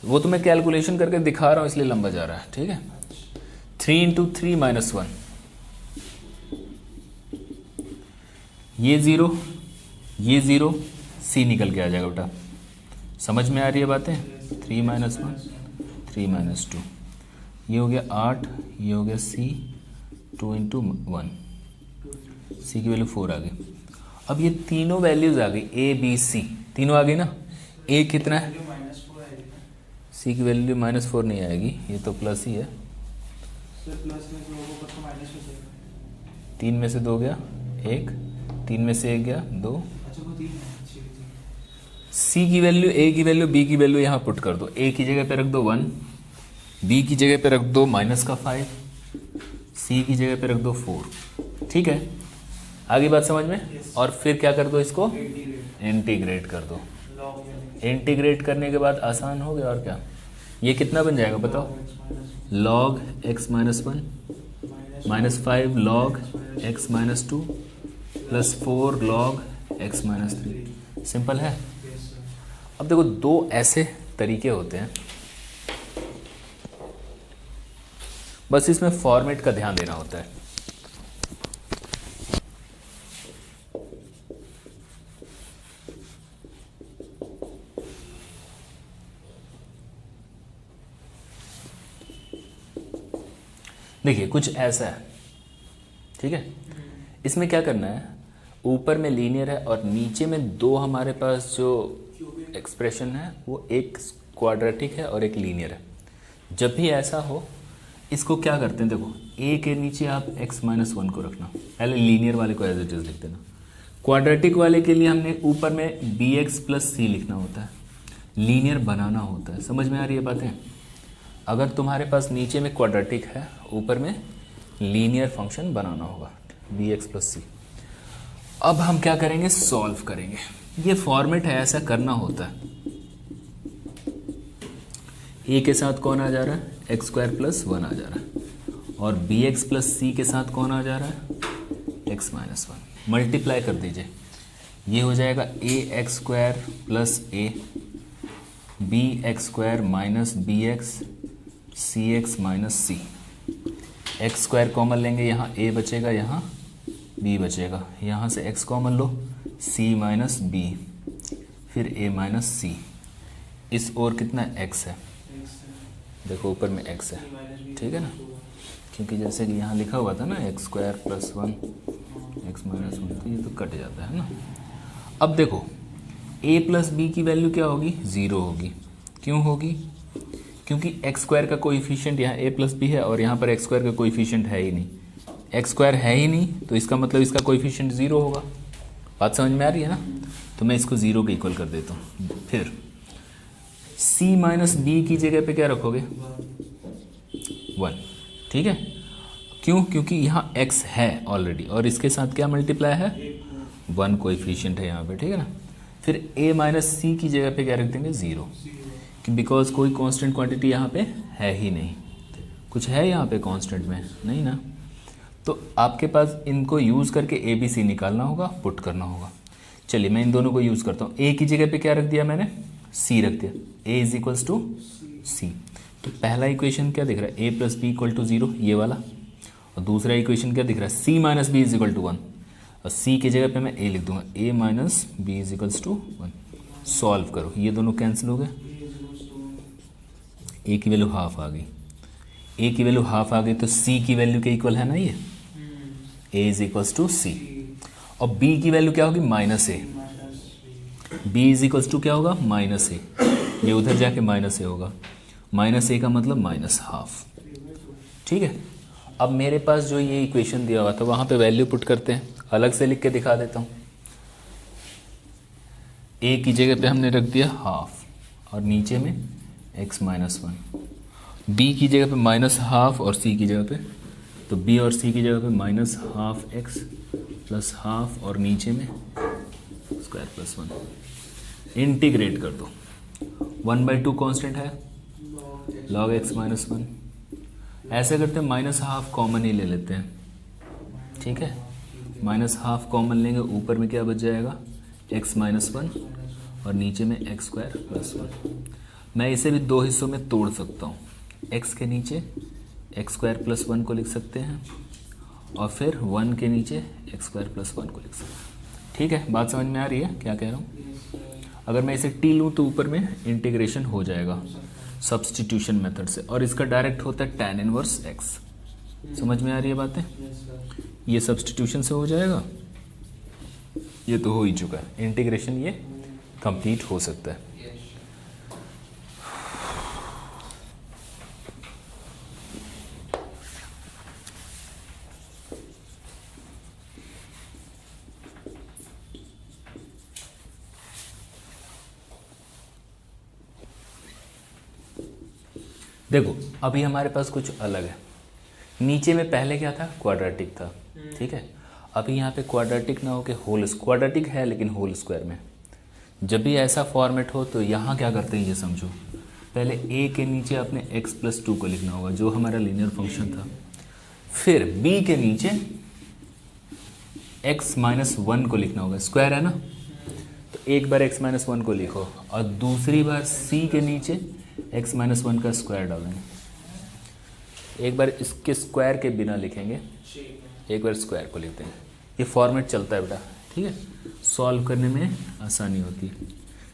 वो तो मैं कैलकुलेशन करके दिखा रहा हूँ इसलिए लंबा जा रहा है, ठीक है। 3 इंटू थ्री माइनस वन, ये ज़ीरो, ये ज़ीरो, c निकल के आ जाएगा बेटा। समझ में आ रही है बातें, 3 माइनस वन 3 माइनस टू, ये हो गया 8, ये हो गया c, 2 इंटू वन, c की वैल्यू 4 आ गई। अब ये तीनों वैल्यूज आ गई, a b c तीनों आ गई ना। a कितना है, c की वैल्यू -4 नहीं आएगी, ये तो प्लस ही है, 3 में से 2 गया 1, 3 में से 1 गया 2। c की वैल्यू, a की वैल्यू, b की वैल्यू यहाँ पुट कर दो, a की जगह पे रख दो 1, b की जगह पे रख दो -5, c की जगह पे रख दो 4, ठीक है। आगे बात समझ में। और फिर क्या कर दो, इसको इंटीग्रेट कर दो। इंटीग्रेट करने के बाद आसान हो गया, और क्या, ये कितना बन जाएगा बताओ, log x minus one -5 log x minus two plus 4 log x minus three. Simple है। अब देखो दो ऐसे तरीके होते हैं, बस इसमें फॉर्मेट का ध्यान देना होता है। देखिए कुछ ऐसा है, ठीक है। इसमें क्या करना है, ऊपर में लीनियर है और नीचे में दो हमारे पास जो एक्सप्रेशन है वो एक क्वाड्रेटिक है और एक लीनियर है। जब भी ऐसा हो इसको क्या करते हैं, देखो a के नीचे आप x माइनस वन को रखना, पहले लीनियर वाले को एज इट इज लिख देना। क्वाड्रेटिक वाले के लिए हमने ऊपर में bx प्लस c लिखना होता है, लीनियर बनाना होता है। समझ में आ रही है बातें। अगर तुम्हारे पास नीचे में क्वाड्रेटिक है, ऊपर में लीनियर फंक्शन बनाना होगा bx प्लस c। अब हम क्या करेंगे, सॉल्व करेंगे। ये फॉर्मेट है, ऐसा करना होता है। a के साथ कौन आ जा रहा है, एक्स स्क्वायर प्लस वन आ जा रहा है, और bx प्लस c के साथ कौन आ जा रहा है, x माइनस वन। मल्टीप्लाई कर दीजिए, ये हो जाएगा a x square plus a b x square minus b x c x minus c. X square common लेंगे, यहाँ ए बचेगा, यहाँ बी बचेगा, यहाँ से एक्स कॉमन लो, सी माइनस बी, फिर ए माइनस सी। इस ओर कितना एक्स है, देखो ऊपर में एक्स है, ठीक है ना, क्योंकि जैसे कि यहाँ लिखा हुआ था ना x square plus 1 x minus 1, तो ये तो कट जाता है ना। अब देखो a प्लस बी की वैल्यू क्या होगी, 0 होगी। क्यों होगी, क्योंकि एक्स स्क्वायर का कोएफिशिएंट यहाँ a प्लस बी है और यहाँ पर एक्स स्क्वायर का कोएफिशिएंट है ही नहीं, एक्स स्क्वायर है ही नहीं, तो इसका मतलब इसका कोएफिशिएंट 0 होगा। बात समझ में आ रही है ना, तो मैं इसको 0 के इक्वल कर देता हूँ। फिर c माइनस बी की जगह पे क्या रखोगे, 1, ठीक है। क्यों, क्योंकि यहाँ x है ऑलरेडी और इसके साथ क्या मल्टीप्लाई है, 1 कोएफिशिएंट है यहाँ पे, ठीक है ना। फिर a माइनस सी की जगह पे क्या रख देंगे, 0, कि बिकॉज कोई कांस्टेंट क्वांटिटी यहाँ पे है ही नहीं। कुछ है यहाँ पे कांस्टेंट में, नहीं ना, तो आपके पास इनको यूज़ करके a b c निकालना होगा, पुट करना होगा। चलिए मैं इन दोनों को यूज़ करता हूँ। a की जगह पे क्या रख दिया मैंने, c रख दिया, a is equals to c. तो पहला इक्वेशन क्या दिख रहा है, a plus b equal to 0, ये वाला। और दूसरा इक्वेशन क्या दिख रहा है, c minus b is equal to 1, और c की जगह पे मैं a लिख दूंगा, a minus b is equals to 1। Solve करो, ये दोनों कैंसिल हो गए, a की वैल्यू हाफ आ गई, a की वैल्यू हाफ आ गई तो c की वैल्यू के इक्वल है ना ये, a is equals to c. और b की वैल्यू क्या होगी, minus a, b is equals to क्या होगा, माइनस a, ये उधर जाके माइनस a होगा, माइनस a का मतलब माइनस हाफ, ठीक है। अब मेरे पास जो ये इक्वेशन दिया हुआ था वहाँ पे वैल्यू पुट करते हैं, अलग से लिख के दिखा देता हूँ। a की जगह पे हमने रख दिया हाफ और नीचे में x माइनस 1, b की जगह पे माइनस हाफ और c की जगह पे, तो b और c की जगह पे minus half x plus half और नीचे में स्क्वायर प्लस 1। इंटीग्रेट कर दो, 1/2 कॉन्स्टेंट है, log x माइनस 1। ऐसे करते हैं, माइनस हाफ कॉमन ही ले लेते हैं, ठीक है। माइनस हाफ कॉमन लेंगे, ऊपर में क्या बच जाएगा, x माइनस 1 और नीचे में एक्स स्क्वायर प्लस 1। मैं इसे भी दो हिस्सों में तोड़ सकता हूँ, x के नीचे एक्स स्क्वायर प्लस 1 को लिख सकते हैं और फिर 1 के नीचे एक्स स्क्वायर प्लस 1 को लिख सकते हैं, ठीक है। बात समझ में आ रही है क्या कह रहा हूँ। अगर मैं इसे t लूँ तो ऊपर में इंटीग्रेशन हो जाएगा सब्स्टिट्यूशन मेथड से, और इसका डायरेक्ट होता है tan इनवर्स x। समझ में आ रही है बातें, ये सब्स्टिट्यूशन से हो जाएगा, ये तो हो ही चुका है, इंटीग्रेशन ये कंप्लीट हो सकता है। देखो अभी हमारे पास कुछ अलग है, नीचे में पहले क्या था, क्वाड्रेटिक था, ठीक है। अभी यहाँ पे क्वाड्रेटिक ना हो के होल, क्वाड्रेटिक है लेकिन होल स्क्वायर में। जब भी ऐसा फॉर्मेट हो तो यहाँ क्या करते हैं ये समझो, पहले a के नीचे अपने x प्लस 2 को लिखना होगा जो हमारा लीनियर फंक्शन था, फिर b के नीचे x माइनस 1 को लिखना होगा, स्क्वायर है ना, तो एक बार x माइनस 1 को लिखो और दूसरी बार c के नीचे x माइनस 1 का स्क्वायर डालेंगे। एक बार इसके स्क्वायर के बिना लिखेंगे, एक बार स्क्वायर को लिखते हैं, ये फॉर्मेट चलता है बेटा, ठीक है। सॉल्व करने में आसानी होती है।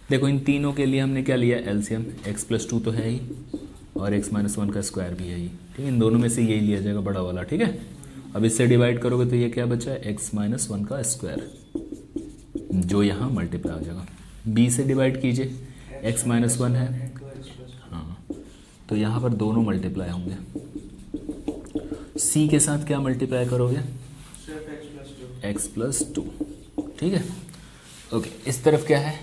देखो इन तीनों के लिए हमने क्या लिया, एलसीएम, x प्लस 2 तो है ही और x माइनस 1 का स्क्वायर भी है ही, ठीक है। इन दोनों में से यही लिया जाएगा बड़ा वाला, ठीक है। अब इससे डिवाइड करोगे तो ये क्या बचा है, x माइनस 1 का स्क्वायर, जो यहाँ मल्टीप्लाई हो जाएगा। b से डिवाइड कीजिए, x माइनस 1 है, हाँ, तो यहाँ पर दोनों मल्टीप्लाई होंगे। c के साथ क्या मल्टीप्लाई करोगे, x प्लस 2, ठीक है। ओके, इस तरफ क्या है,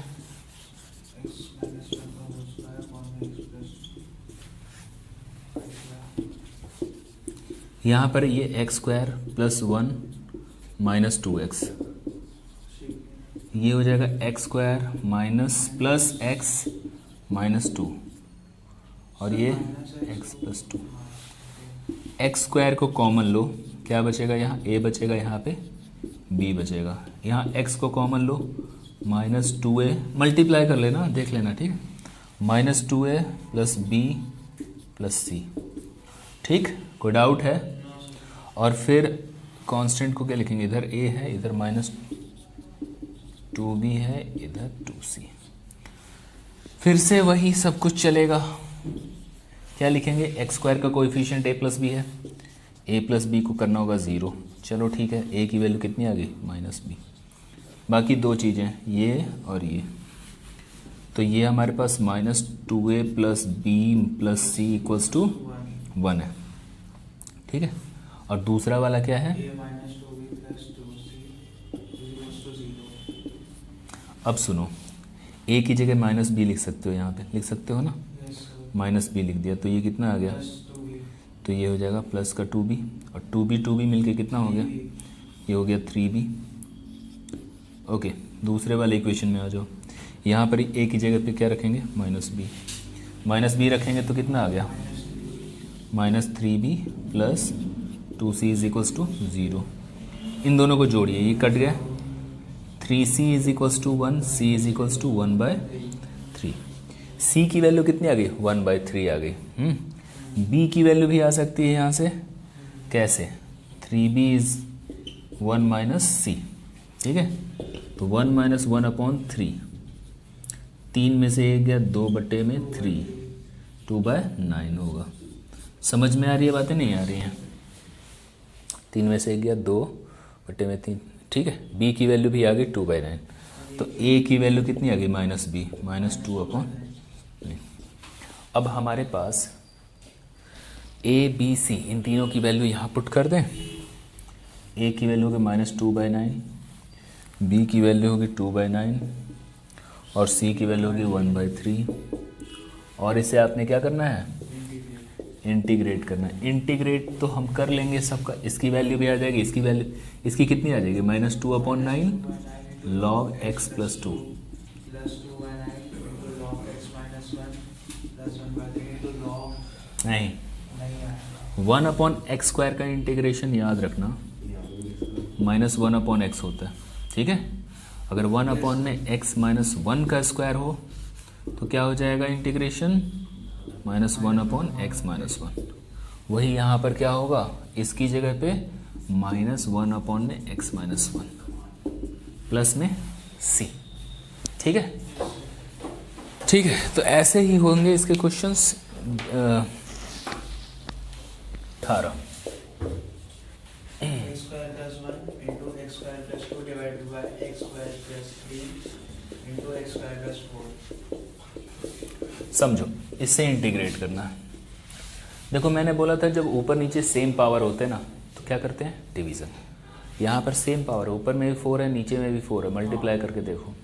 यहाँ पर ये x square plus 1 minus 2x, ये हो जाएगा x square minus plus x minus 2 और ये x प्लस 2। एक्स स्क्वायर को कॉमन लो, क्या बचेगा यहाँ, a बचेगा, यहाँ पे b बचेगा, यहाँ x को कॉमन लो, माइनस 2a, मल्टीप्लाई कर लेना, देख लेना, ठीक है। -2a plus b plus c। ठीक, कोई डाउट है? और फिर कांस्टेंट को क्या लिखेंगे, इधर a है, इधर -2b है, इधर 2c। फिर से वही सब कुछ चलेगा। क्या लिखेंगे, एक्स स्क्वायर का कोएफिशिएंट a प्लस बी है, a प्लस बी को करना होगा 0। चलो ठीक है, a की वैल्यू कितनी आ गई, -b। बाकी दो चीज़ें, ये और ये, तो ये हमारे पास -2a plus b plus c equals to 1 है। ठीक है, और दूसरा वाला क्या है, अब सुनो, a की जगह -b लिख सकते हो, यहाँ पे लिख सकते हो ना, -b लिख दिया तो ये कितना आ गया, तो ये हो जाएगा प्लस का 2b, और 2b मिलके कितना हो गया, ये हो गया 3b। ओके, दूसरे वाले इक्वेशन में आ जाओ। यहाँ पर a की जगह पे क्या रखेंगे, -b रखेंगे तो कितना आ गया, -3b plus 2c is equals to 0। इन दोनों को जोड़िए, ये कट गया, 3c is equals to 1, c is equals to 1/3। c की वैल्यू कितनी आ गई, 1/3 आ गई। b की वैल्यू भी आ सकती है यहाँ से, कैसे, 3b इज 1 माइनस c। ठीक है, तो 1 माइनस 1/3, 3 में से 1 गया, 2/3, 2/9 होगा। समझ में आ रही है बातें, नहीं आ रही हैं? 3 में से 1 गया, 2/3। ठीक है, b की वैल्यू भी आ गई 2/9, तो a की वैल्यू कितनी आ गई, -b, -2/9। अब हमारे पास a b c इन तीनों की वैल्यू यहाँ पुट कर दें। a की वैल्यू होगी -2/9, b की वैल्यू होगी 2/9 और c की वैल्यू होगी 1/3। और इसे आपने क्या करना है, इंटीग्रेट करना है। इंटीग्रेट तो हम कर लेंगे सबका, इसकी वैल्यू भी आ जाएगी, इसकी वैल्यू, इसकी कितनी आ जाएगी, -2/9 log x + 2, नहीं, 1/x² का इंटीग्रेशन याद रखना -1/x होता है। ठीक है, अगर 1/x - 1 का स्क्वायर हो तो क्या हो जाएगा इंटीग्रेशन, -1/x - 1। वही यहाँ पर क्या होगा, इसकी जगह पे -1/x - 1 प्लस में c। ठीक है, ठीक है, तो ऐसे ही होंगे इसके क्वेश्चंस 18। समझो, इससे इंटीग्रेट करना है। देखो मैंने बोला था जब ऊपर नीचे सेम पावर होते हैं ना तो क्या करते हैं, डिवीज़न। यहाँ पर सेम पावर है, ऊपर में भी 4 है, नीचे में भी 4 है, मल्टीप्लाई करके देखो।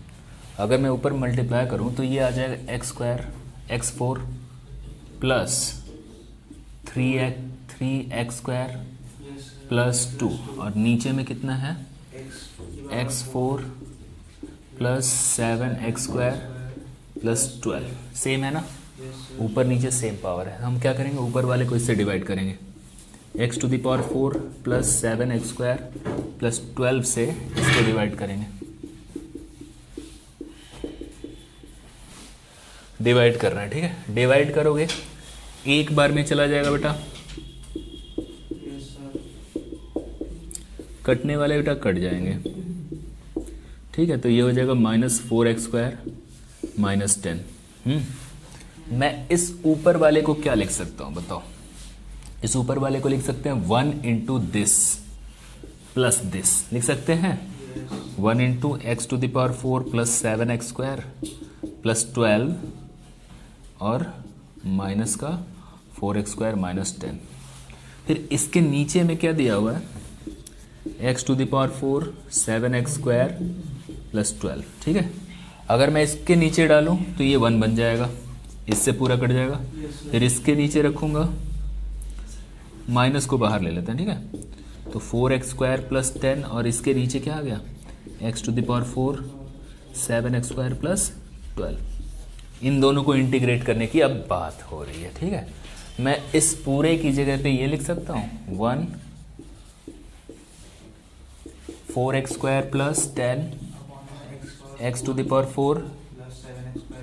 अगर मैं ऊपर मल्टीप्लाई करूँ तो ये आ जाएगा x² x4 plus 3x² plus 2, और नीचे में कितना है, x4 plus 7x² plus 12। Same है ना, ऊपर नीचे सेम पावर है। हम क्या करेंगे, ऊपर वाले को इससे डिवाइड करेंगे, x⁴ प्लस 7x² प्लस 12 से इसको डिवाइड करेंगे। डिवाइड करना है, ठीक है, डिवाइड करोगे एक बार में चला जाएगा बेटा, कटने वाले बेटा कट जाएंगे। ठीक है, तो ये हो जाएगा -4x² -10। मैं इस ऊपर वाले को क्या लिख सकता हूँ बताओ, इस ऊपर वाले को लिख सकते हैं 1 इंटू दिस प्लस दिस, लिख सकते हैं 1 into x⁴ plus 7x² plus 12 और माइनस का 4x² -10। फिर इसके नीचे में क्या दिया हुआ है, x⁴ 7x² प्लस 12। ठीक है, अगर मैं इसके नीचे डालूं तो ये 1 बन जाएगा, इससे पूरा कट जाएगा। फिर इसके नीचे रखूंगा, माइनस को बाहर ले लेते हैं। ठीक है, तो 4x² प्लस 10 और इसके नीचे क्या आ गया, x⁴ 7x² प्लस 12। इन दोनों को इंटीग्रेट करने की अब बात हो रही है। ठीक है, मैं इस पूरे की जगह पे ये लिख सकता हूँ 1 4x² plus 10 x⁴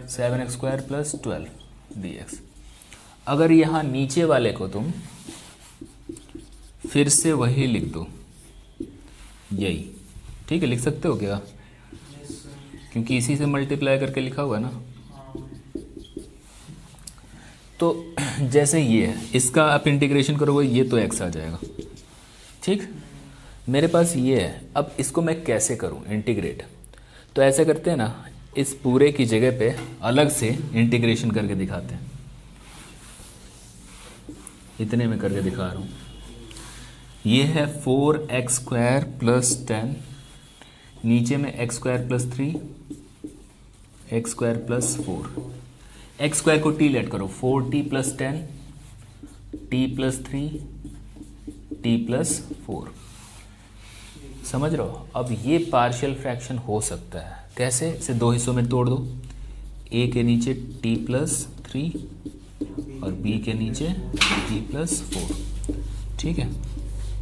7x² plus 12 dx। अगर यहाँ नीचे वाले को तुम फिर से वही लिख दो, यही ठीक है, लिख सकते हो क्या? क्योंकि इसी से मल्टीप्लाई करके लिखा हुआ है ना। तो जैसे ये है, इसका आप इंटीग्रेशन करोगे ये तो x आ जाएगा, ठीक। मेरे पास ये है, अब इसको मैं कैसे करूं इंटीग्रेट? तो ऐसे करते हैं ना, इस पूरे की जगह पे अलग से इंटीग्रेशन करके दिखाते हैं। इतने में करके दिखा रहा हूं। ये है 4x² प्लस 10, नीचे में x² plus 3, x² plus 4। x² को t लेट करो, 4t plus 10, t plus 3, t plus 4। समझ रहे हो? अब ये पार्शियल फ्रैक्शन हो सकता है कैसे? इसे दो हिस्सों में तोड़ दो, a के नीचे t प्लस 3 और b के नीचे t प्लस 4, ठीक है।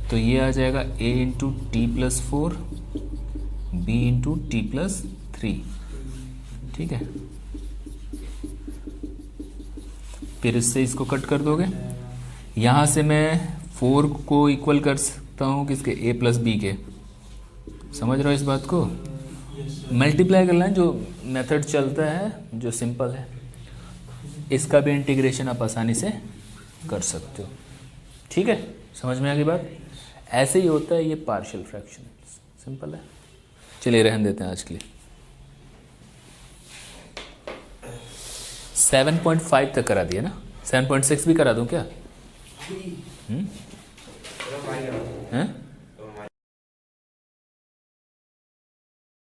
तो ये आ जाएगा a into T plus 4, b into T plus 3, ठीक है। फिर इससे इसको कट कर दोगे। यहाँ से मैं 4 को इक्वल कर सकता हूँ किसके? a प्लस बी के। समझ रहे हो इस बात को? मल्टीप्लाई करना है, जो मेथड चलता है, जो सिंपल है। इसका भी इंटीग्रेशन आप आसानी से कर सकते हो, ठीक है। समझ में आ गई बात? ऐसे ही होता है ये पार्शियल फ्रैक्शन, सिंपल है। चलिए रहने देते हैं आज के लिए। 7.5 तक करा दिया ना, 7.6 भी करा दूं क्या? हैं?